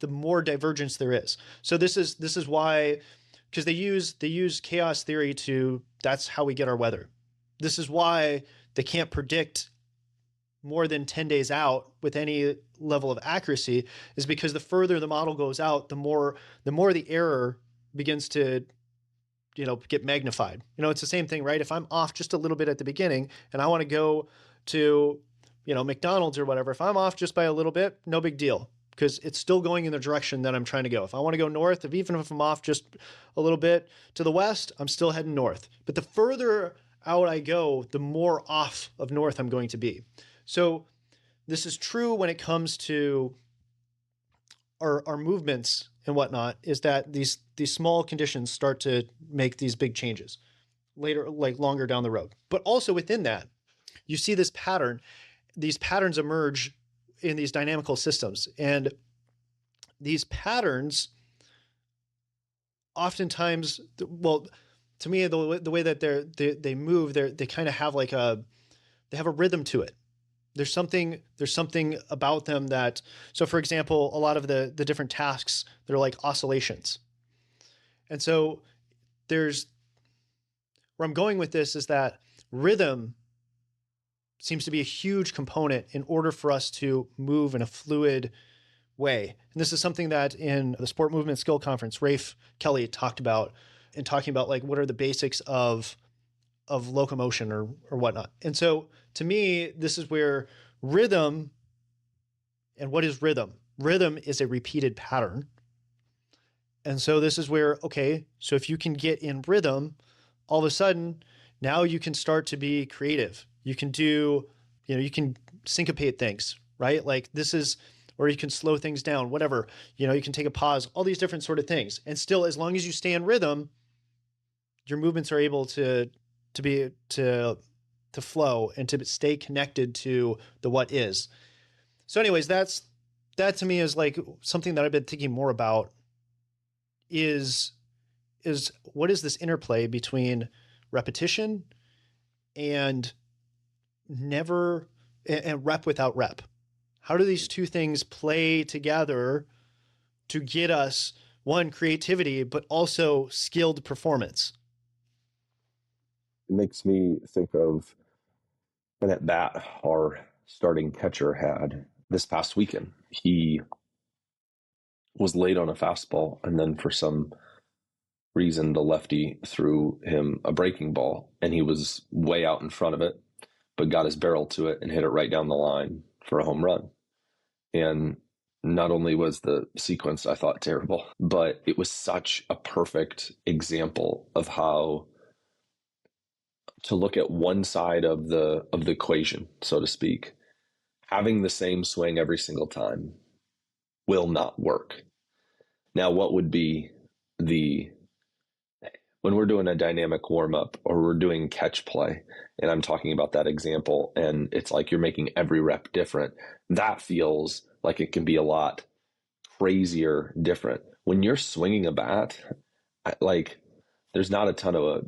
the more divergence there is. So this is why, because they use chaos theory that's how we get our weather. This is why they can't predict more than 10 days out with any level of accuracy, is because the further the model goes out, the more the error begins to, get magnified. It's the same thing, right? If I'm off just a little bit at the beginning and I want to go to, McDonald's or whatever, if I'm off just by a little bit, no big deal, because it's still going in the direction that I'm trying to go. If I want to go north, even if I'm off just a little bit to the west, I'm still heading north. But the further out I go, the more off of north I'm going to be. So this is true when it comes to our movements and whatnot, is that these small conditions start to make these big changes later, like longer down the road. But also within that, you see this pattern. These patterns emerge in these dynamical systems. And these patterns oftentimes, well, to me, the way that they move, they kind of have they have a rhythm to it. There's something about them that, so for example, a lot of the different tasks, they're like oscillations. And so where I'm going with this is that rhythm seems to be a huge component in order for us to move in a fluid way. And this is something that in the Sport Movement Skill Conference, Rafe Kelly talked about, in talking about like what are the basics of locomotion or whatnot. And so to me, this is where rhythm, and what is rhythm? Rhythm is a repeated pattern. And so this is where, okay, so if you can get in rhythm, all of a sudden, now you can start to be creative. You can do, you can syncopate things, right? Like this is, or you can slow things down, whatever, you can take a pause, all these different sort of things. And still, as long as you stay in rhythm, your movements are able to flow and to stay connected to the what is. So anyways, that to me is like something that I've been thinking more about is what is this interplay between repetition and rep without rep? How do these two things play together to get us, one, creativity, but also skilled performance? It makes me think of an at bat our starting catcher had this past weekend. He was late on a fastball, and then for some reason, the lefty threw him a breaking ball, and he was way out in front of it, but got his barrel to it and hit it right down the line for a home run. And not only was the sequence, I thought, terrible, but it was such a perfect example of how to look at one side of the equation, so to speak. Having the same swing every single time will not work. Now, what would be when we're doing a dynamic warm-up or we're doing catch play, and I'm talking about that example, and it's like you're making every rep different, that feels like it can be a lot crazier different. When you're swinging a bat, like there's not a ton of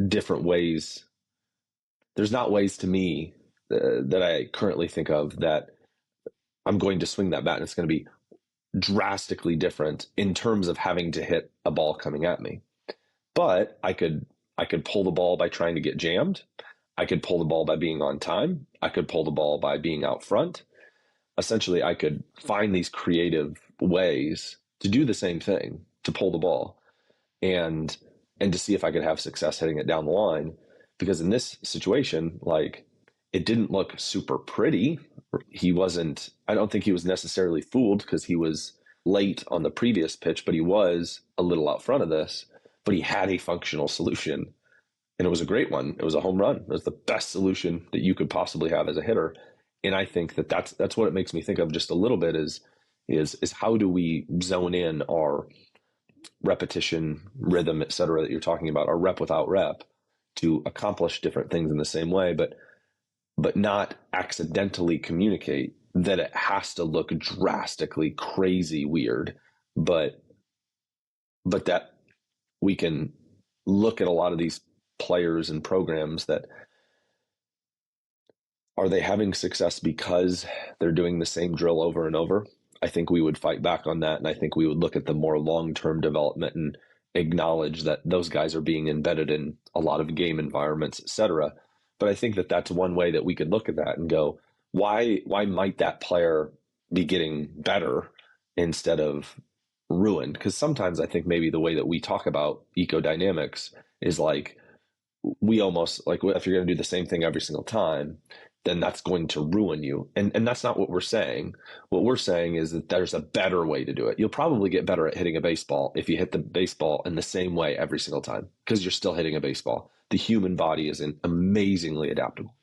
different ways. There's not ways to me that I currently think of that I'm going to swing that bat and it's going to be drastically different in terms of having to hit a ball coming at me. But I could pull the ball by trying to get jammed. I could pull the ball by being on time. I could pull the ball by being out front. Essentially, I could find these creative ways to do the same thing, to pull the ball and to see if I could have success hitting it down the line. Because in this situation, like, it didn't look super pretty. He wasn't, I don't think he was necessarily fooled because he was late on the previous pitch, but he was a little out front of this. But he had a functional solution, and it was a great one. It was a home run. It was the best solution that you could possibly have as a hitter. And I think that that's what it makes me think of just a little bit is how do we zone in our repetition, rhythm, et cetera, that you're talking about, our rep without rep, to accomplish different things in the same way, but not accidentally communicate that it has to look drastically crazy weird, but that we can look at a lot of these players and programs that are they having success because they're doing the same drill over and over? I think we would fight back on that. And I think we would look at the more long-term development and acknowledge that those guys are being embedded in a lot of game environments, et cetera. But I think that that's one way that we could look at that and go, why might that player be getting better instead of ruined? Because sometimes I think maybe the way that we talk about ecodynamics is like, we almost like, if you're going to do the same thing every single time, then that's going to ruin you. And that's not what we're saying. What we're saying is that there's a better way to do it. You'll probably get better at hitting a baseball if you hit the baseball in the same way every single time, because you're still hitting a baseball. The human body is amazingly adaptable.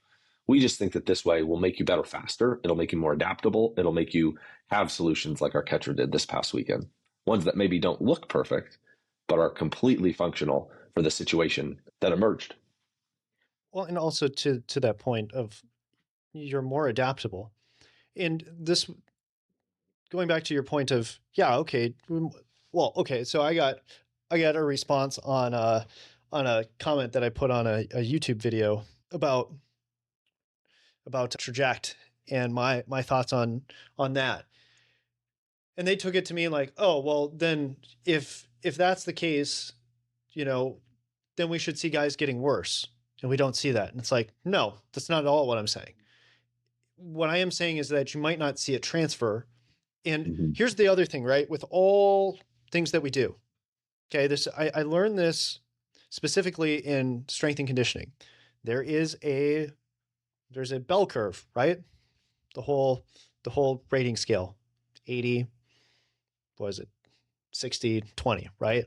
We just think that this way will make you better faster. It'll make you more adaptable. It'll make you have solutions like our catcher did this past weekend. Ones that maybe don't look perfect, but are completely functional for the situation that emerged. Well, and also to that point of you're more adaptable. And this, going back to your point of, yeah, okay, well, okay, so I got a response on a comment that I put on a YouTube video about traject and my thoughts on that. And they took it to mean like, oh, well, then if that's the case, then we should see guys getting worse. And we don't see that. And it's like, no, that's not at all what I'm saying. What I am saying is that you might not see it transfer. And here's the other thing, right? With all things that we do, okay, I learned this specifically in strength and conditioning. There's a bell curve, right? The whole rating scale, 80, what is it? 60, 20, right?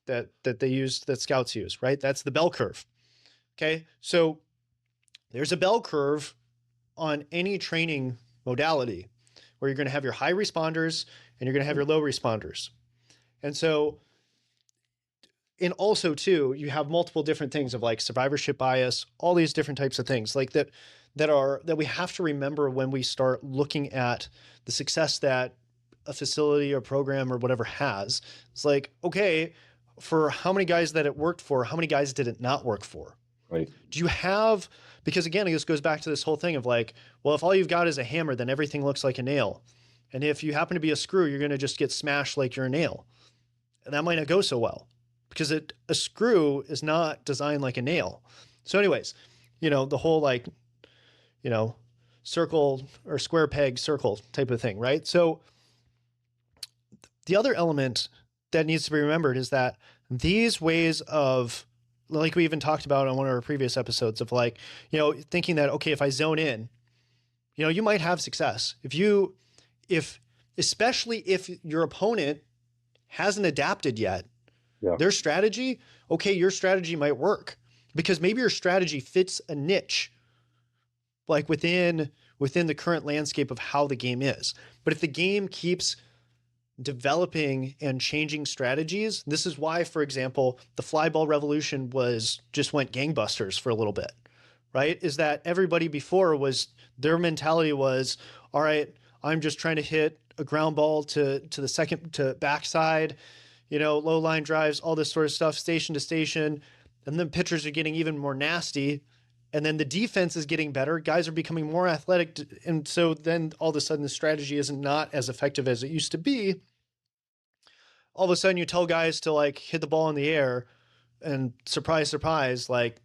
That they use, that scouts use, right? That's the bell curve. Okay. So there's a bell curve on any training modality where you're going to have your high responders and you're going to have your low responders. And so, and also too, you have multiple different things of like survivorship bias, all these different types of things like that we have to remember when we start looking at the success that a facility or program or whatever has. It's like, okay, for how many guys that it worked for, how many guys did it not work for? Right. Do you have, because again, this goes back to this whole thing of like, well, if all you've got is a hammer, then everything looks like a nail. And if you happen to be a screw, you're going to just get smashed like you're a nail. And that might not go so well because a screw is not designed like a nail. So anyways, the whole like, circle or square peg circle type of thing, right? So the other element that needs to be remembered is that these ways of, like we even talked about on one of our previous episodes of like, thinking that, okay, if I zone in, you might have success. Especially if your opponent hasn't adapted yet, their strategy, okay, your strategy might work because maybe your strategy fits a niche like within the current landscape of how the game is. But if the game keeps developing and changing strategies, this is why, for example, the fly ball revolution just went gangbusters for a little bit, right? Is that everybody before their mentality was, all right, I'm just trying to hit a ground ball to the second, to backside, low line drives, all this sort of stuff, station to station. And then pitchers are getting even more nasty. And then the defense is getting better. Guys are becoming more athletic. And so then all of a sudden the strategy is not as effective as it used to be. All of a sudden you tell guys to like hit the ball in the air and surprise, surprise, like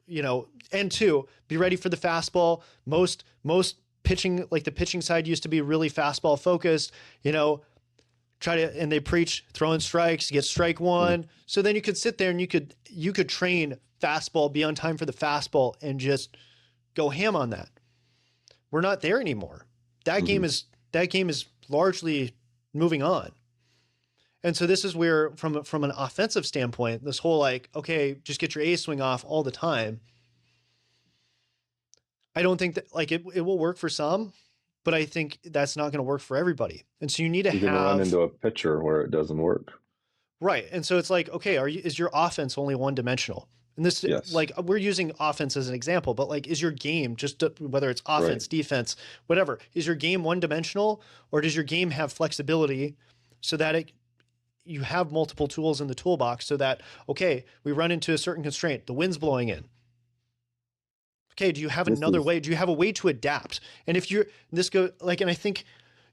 and two, be ready for the fastball. Most pitching, like the pitching side used to be really fastball focused, and they preach throwing strikes, get strike one. So then you could sit there and you could train fastball, be on time for the fastball, and just go ham on that. We're not there anymore. That game is largely moving on. And so this is where, from an offensive standpoint, this whole like, okay, just get your A swing off all the time. I don't think that like it will work for some, but I think that's not going to work for everybody. And so you need to You're going to run into a pitcher where it doesn't work. Right. And so it's like, okay, is your offense only one dimensional? And this, Yes. like, we're using offense as an example, but like, is your game just whether it's offense, Right. defense, whatever, is your game one dimensional, or does your game have flexibility so that you have multiple tools in the toolbox so that, okay, we run into a certain constraint, the wind's blowing in. Okay, do you have another way? Do you have a way to adapt? And if you're and I think,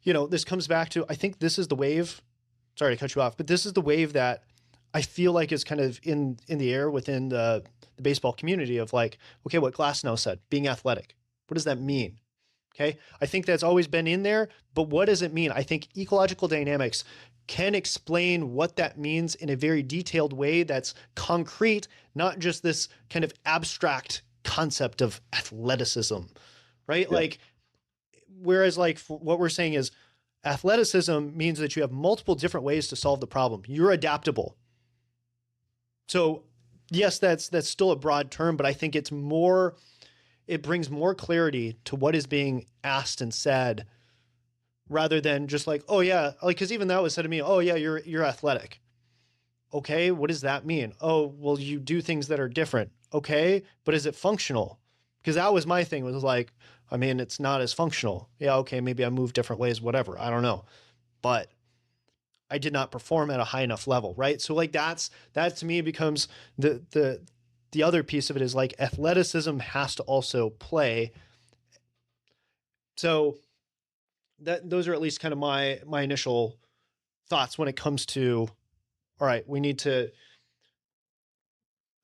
this comes back to, I think this is the wave. Sorry to cut you off, but this is the wave that I feel like is kind of in the air within the baseball community of like, okay, what Glasnow said, being athletic. What does that mean? Okay, I think that's always been in there, but what does it mean? I think ecological dynamics can explain what that means in a very detailed way that's concrete, not just this kind of abstract concept of athleticism, right? Yeah. Like, whereas like what we're saying is athleticism means that you have multiple different ways to solve the problem. You're adaptable. So yes, that's still a broad term, but I think it brings more clarity to what is being asked and said rather than just like, oh yeah, like, cause even that was said to me, oh yeah, you're athletic. Okay. What does that mean? Oh, well, you do things that are different. Okay. But is it functional? Because that was my thing, was like, I mean, it's not as functional. Yeah. Okay. Maybe I move different ways, whatever. I don't know. But I did not perform at a high enough level. Right. So like that to me becomes the other piece of it, is like athleticism has to also play. So those are at least kind of my initial thoughts when it comes to, all right, we need to,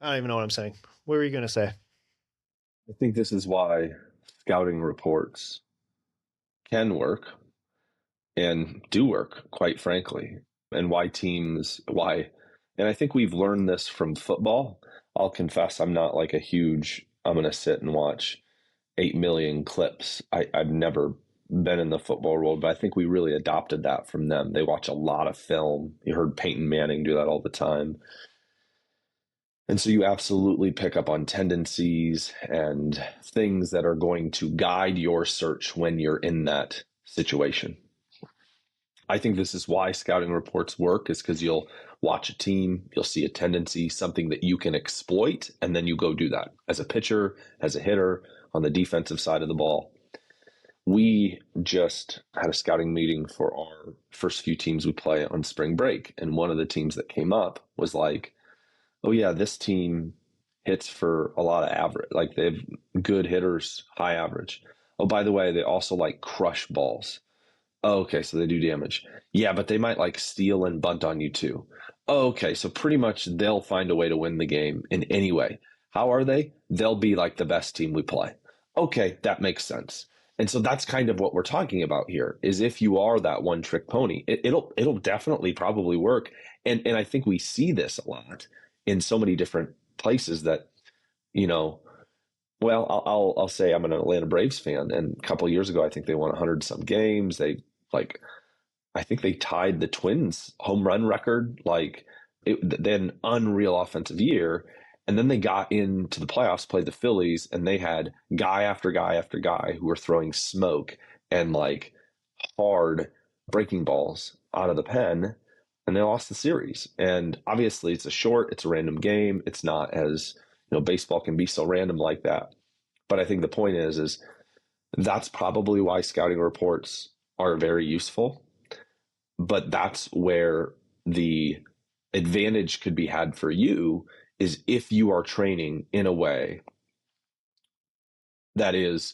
I don't even know what I'm saying. What were you going to say? I think this is why scouting reports can work and do work, quite frankly, and and I think we've learned this from football. I'll confess, I'm not like I'm going to sit and watch 8 million clips. I've never been in the football world, but I think we really adopted that from them. They watch a lot of film. You heard Peyton Manning do that all the time. And so you absolutely pick up on tendencies and things that are going to guide your search when you're in that situation. I think this is why scouting reports work, is because you'll watch a team, you'll see a tendency, something that you can exploit, and then you go do that as a pitcher, as a hitter, on the defensive side of the ball. We just had a scouting meeting for our first few teams we play on spring break. And one of the teams that came up was like, oh yeah, this team hits for a lot of average. Like, they have good hitters, high average. Oh, by the way, they also like crush balls. Oh, okay, so they do damage. Yeah, but they might like steal and bunt on you too. Oh, okay, so pretty much they'll find a way to win the game in any way. How are they? They'll be like the best team we play. Okay, that makes sense. And so that's kind of what we're talking about here, is if you are that one trick pony, it'll definitely probably work. And I think we see this a lot in so many different places that, well, I'll say I'm an Atlanta Braves fan, and a couple of years ago, I think they won 100 some games. I think they tied the Twins home run record. They had an unreal offensive year. And then they got into the playoffs, played the Phillies, and they had guy after guy after guy who were throwing smoke and like hard breaking balls out of the pen, and they lost the series. And obviously it's a random game. It's not as, baseball can be so random like that. But I think the point is that's probably why scouting reports are very useful. But that's where the advantage could be had for you, is if you are training in a way that is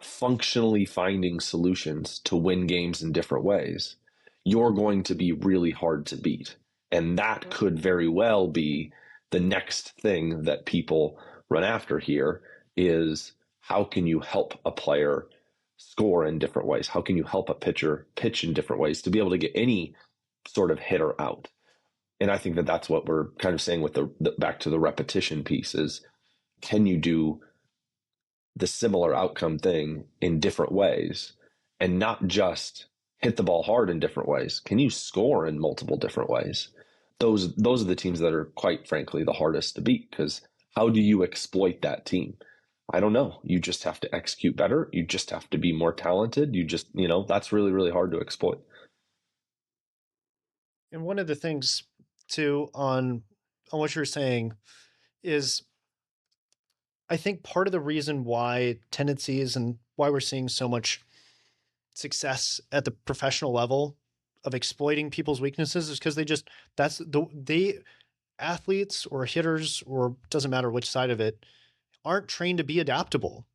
functionally finding solutions to win games in different ways, you're going to be really hard to beat. And that could very well be the next thing that people run after here is how can you help a player score in different ways? How can you help a pitcher pitch in different ways to be able to get any sort of hitter out? And I think that that's what we're kind of saying with the back to the repetition piece is, can you do the similar outcome thing in different ways and not just hit the ball hard in different ways? Can you score in multiple different ways? Those are the teams that are, quite frankly, the hardest to beat, because how do you exploit that team? I don't know. You just have to execute better. You just have to be more talented. That's really, really hard to exploit. And one of the things too on what you're saying is, I think part of the reason why tendencies and why we're seeing so much success at the professional level of exploiting people's weaknesses is because they athletes or hitters, or doesn't matter which side of it, aren't trained to be adaptable.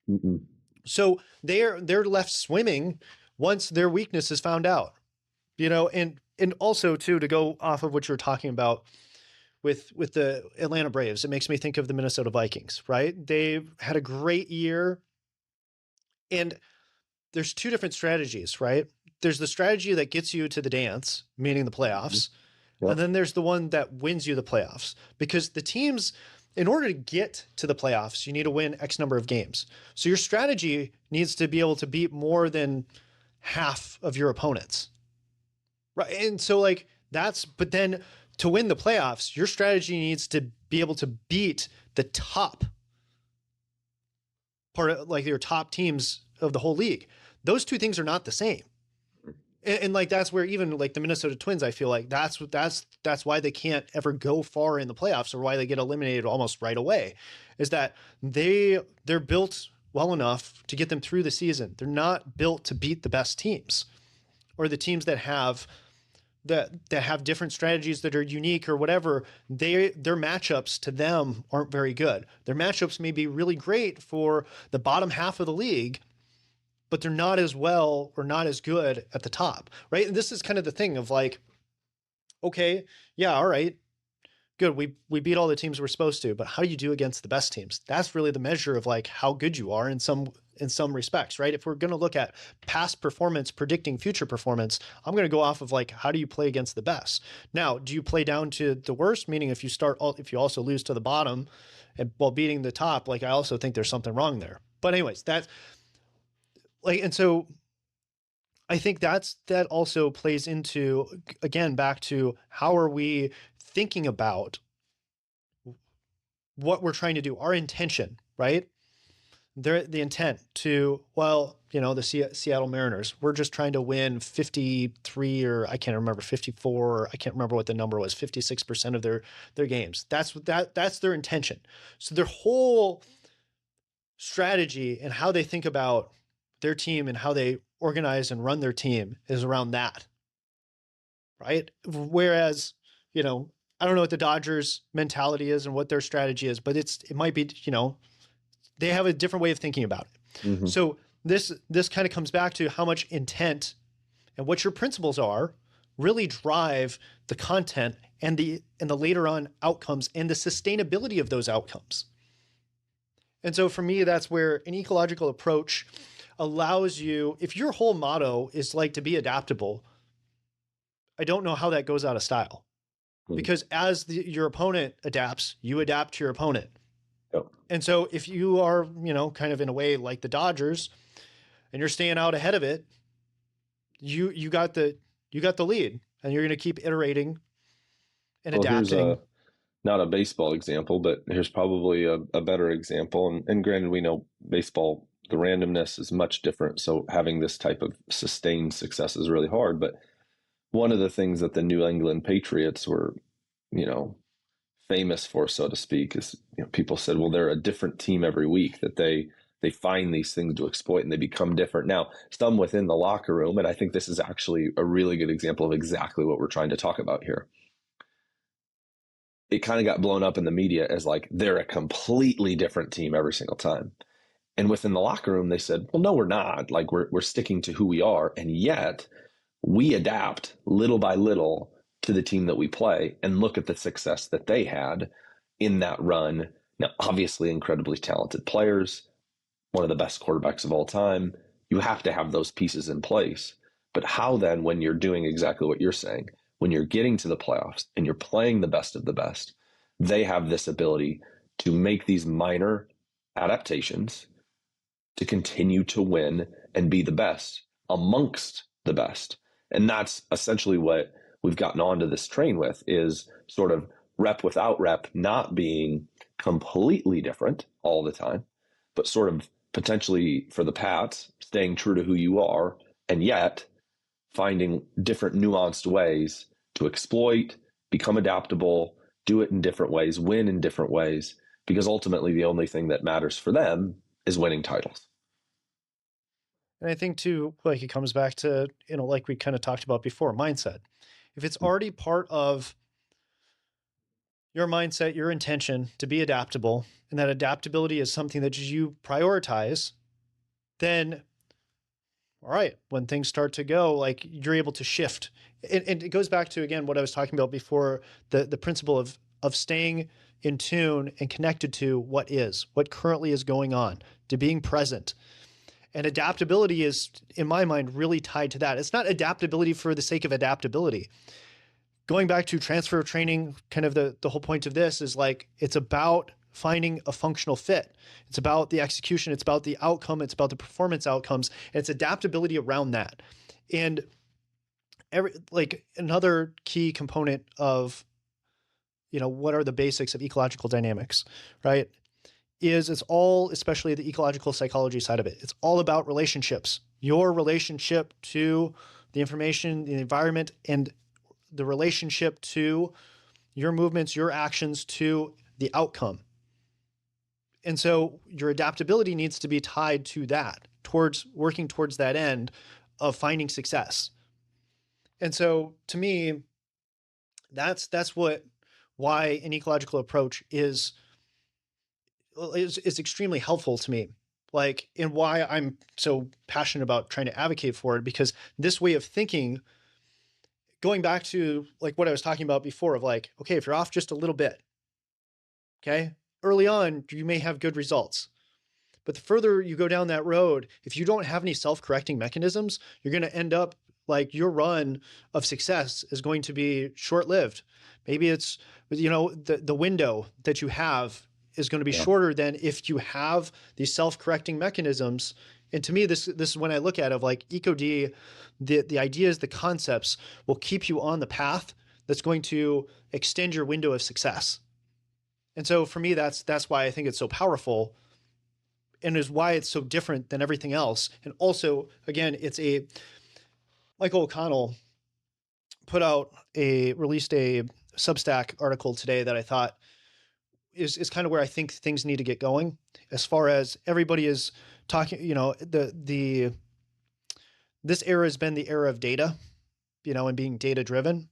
Mm-mm. So they're left swimming once their weakness is found out. And also too, to go off of what you were talking about with the Atlanta Braves, it makes me think of the Minnesota Vikings, right? They had a great year, and there's two different strategies, right? There's the strategy that gets you to the dance, meaning the playoffs, Yep. and then there's the one that wins you the playoffs, because the teams, in order to get to the playoffs, you need to win X number of games. So your strategy needs to be able to beat more than half of your opponents. Right. And so but then to win the playoffs, your strategy needs to be able to beat the top part of your top teams of the whole league. Those two things are not the same. And that's where even the Minnesota Twins, I feel like that's why they can't ever go far in the playoffs, or why they get eliminated almost right away, is that they're built well enough to get them through the season. They're not built to beat the best teams, or the teams that have different strategies that are unique or whatever. Their matchups to them aren't very good. Their matchups may be really great for the bottom half of the league, but they're not as well or not as good at the top, right? And this is kind of the thing of okay, yeah, all right, good. We beat all the teams we're supposed to, but how do you do against the best teams? That's really the measure of how good you are in some respects, right? If we're going to look at past performance predicting future performance, I'm going to go off of how do you play against the best? Now, do you play down to the worst? Meaning if you also lose to the bottom and while beating the top, I also think there's something wrong there. But anyways, that's and so I think that also plays into, again, back to how are we thinking about what we're trying to do, our intention, right? The intent to, the Seattle Mariners, we're just trying to win 53, or I can't remember, 54, or I can't remember what the number was, 56% of their games. That's their intention. So their whole strategy and how they think about their team and how they organize and run their team is around that, right? Whereas, I don't know what the Dodgers mentality is and what their strategy is, but it might be, they have a different way of thinking about it. Mm-hmm. So this kind of comes back to how much intent and what your principles are really drive the content and the later on outcomes and the sustainability of those outcomes. And so for me, that's where an ecological approach allows you, if your whole motto is to be adaptable, I don't know how that goes out of style. Because as your opponent adapts, you adapt to your opponent. Yep. And so if you are, kind of in a way like the Dodgers, and you're staying out ahead of it, you got the lead, and you're going to keep iterating and adapting. Here's not a baseball example, but here's probably a better example. And granted, we know baseball, the randomness is much different. So having this type of sustained success is really hard. But one of the things that the New England Patriots were, famous for, so to speak, is people said, well, they're a different team every week, that they find these things to exploit and they become different. Now, some within the locker room, and I think this is actually a really good example of exactly what we're trying to talk about here. It kind of got blown up in the media as they're a completely different team every single time. And within the locker room, they said, well, no, we're not. We're sticking to who we are. And yet we adapt little by little to the team that we play, and look at the success that they had in that run Now, obviously, incredibly talented players, one of the best quarterbacks of all time. You have to have those pieces in place. But how then, when you're doing exactly what you're saying, when you're getting to the playoffs and you're playing the best of the best, they have this ability to make these minor adaptations to continue to win and be the best amongst the best. And that's essentially what we've gotten onto this train with, is sort of rep without rep, not being completely different all the time, but sort of potentially for the Pats, staying true to who you are, and yet finding different nuanced ways to exploit, become adaptable, do it in different ways, win in different ways, because ultimately the only thing that matters for them is winning titles. And I think too, like it comes back to, like we kind of talked about before, mindset. If it's already part of your mindset, your intention to be adaptable, and that adaptability is something that you prioritize, then all right, when things start to go, like you're able to shift. And it goes back to, again, what I was talking about before, the principle of staying in tune and connected to what currently is going on, to being present. And adaptability is, in my mind, really tied to that. It's not adaptability for the sake of adaptability. Going back to transfer training, kind of the whole point of this is like, it's about finding a functional fit. It's about the execution. It's about the outcome. It's about the performance outcomes. And it's adaptability around that. And another key component of, what are the basics of ecological dynamics, right? It's all, especially the ecological psychology side of it, it's all about relationships. Your relationship to the information, the environment, and the relationship to your movements, your actions to the outcome. And so your adaptability needs to be tied to that, towards working towards that end of finding success. And so to me, that's why an ecological approach is extremely helpful to me. Like, and why I'm so passionate about trying to advocate for it, because this way of thinking, going back to like what I was talking about before of like, okay, if you're off just a little bit, okay, early on, you may have good results. But the further you go down that road, if you don't have any self-correcting mechanisms, you're going to end up like your run of success is going to be short-lived. Maybe it's, the window that you have is going to be shorter than if you have these self-correcting mechanisms. And to me, this is when I look at it of like EcoD, the ideas, the concepts will keep you on the path that's going to extend your window of success. And so for me, that's why I think it's so powerful, and is why it's so different than everything else. And also, again, Michael O'Connell released a Substack article today that I thought is kind of where I think things need to get going, as far as everybody is talking, this era has been the era of data, and being data driven.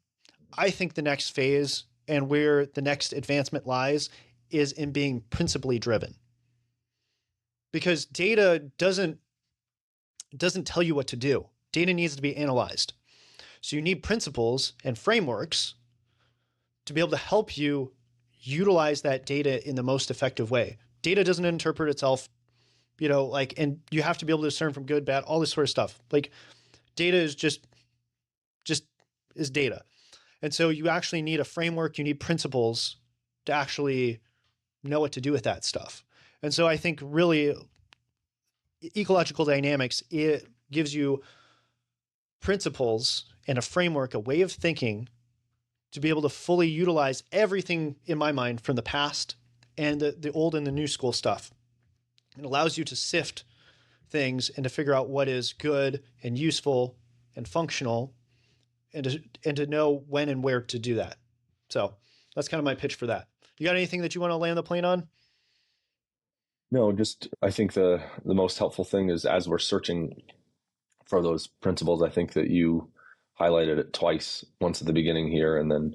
I think the next phase and where the next advancement lies is in being principally driven. Because data doesn't tell you what to do. Data needs to be analyzed. So you need principles and frameworks to be able to help you utilize that data in the most effective way. Data doesn't interpret itself, and you have to be able to discern from good, bad, all this sort of stuff. Like, data is just is data. And so you actually need a framework, you need principles to actually know what to do with that stuff. And so I think really ecological dynamics, it gives you principles and a framework, a way of thinking to be able to fully utilize everything, in my mind, from the past and the old and the new school stuff. It allows you to sift things and to figure out what is good and useful and functional, and to know when and where to do that. So that's kind of my pitch for that. You got anything that you want to land the plane on? No, just I think the most helpful thing is, as we're searching for those principles, I think that you highlighted it twice, once at the beginning here, and then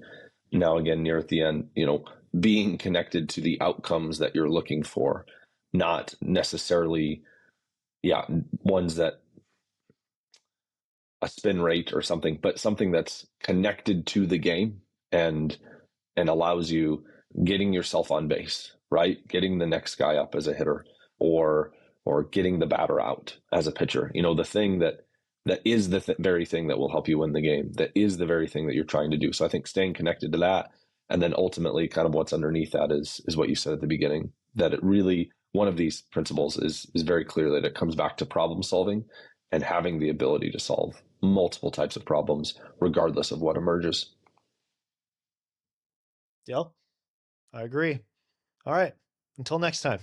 now again near at the end, being connected to the outcomes that you're looking for, not necessarily, ones that a spin rate or something, but something that's connected to the game and allows you getting yourself on base. right? Getting the next guy up as a hitter, or getting the batter out as a pitcher. The thing that is the very thing that will help you win the game. That is the very thing that you're trying to do. So I think staying connected to that, and then ultimately kind of what's underneath that is what you said at the beginning, that it really, one of these principles is very clear that it comes back to problem solving and having the ability to solve multiple types of problems regardless of what emerges. Yep, I agree. All right. Until next time.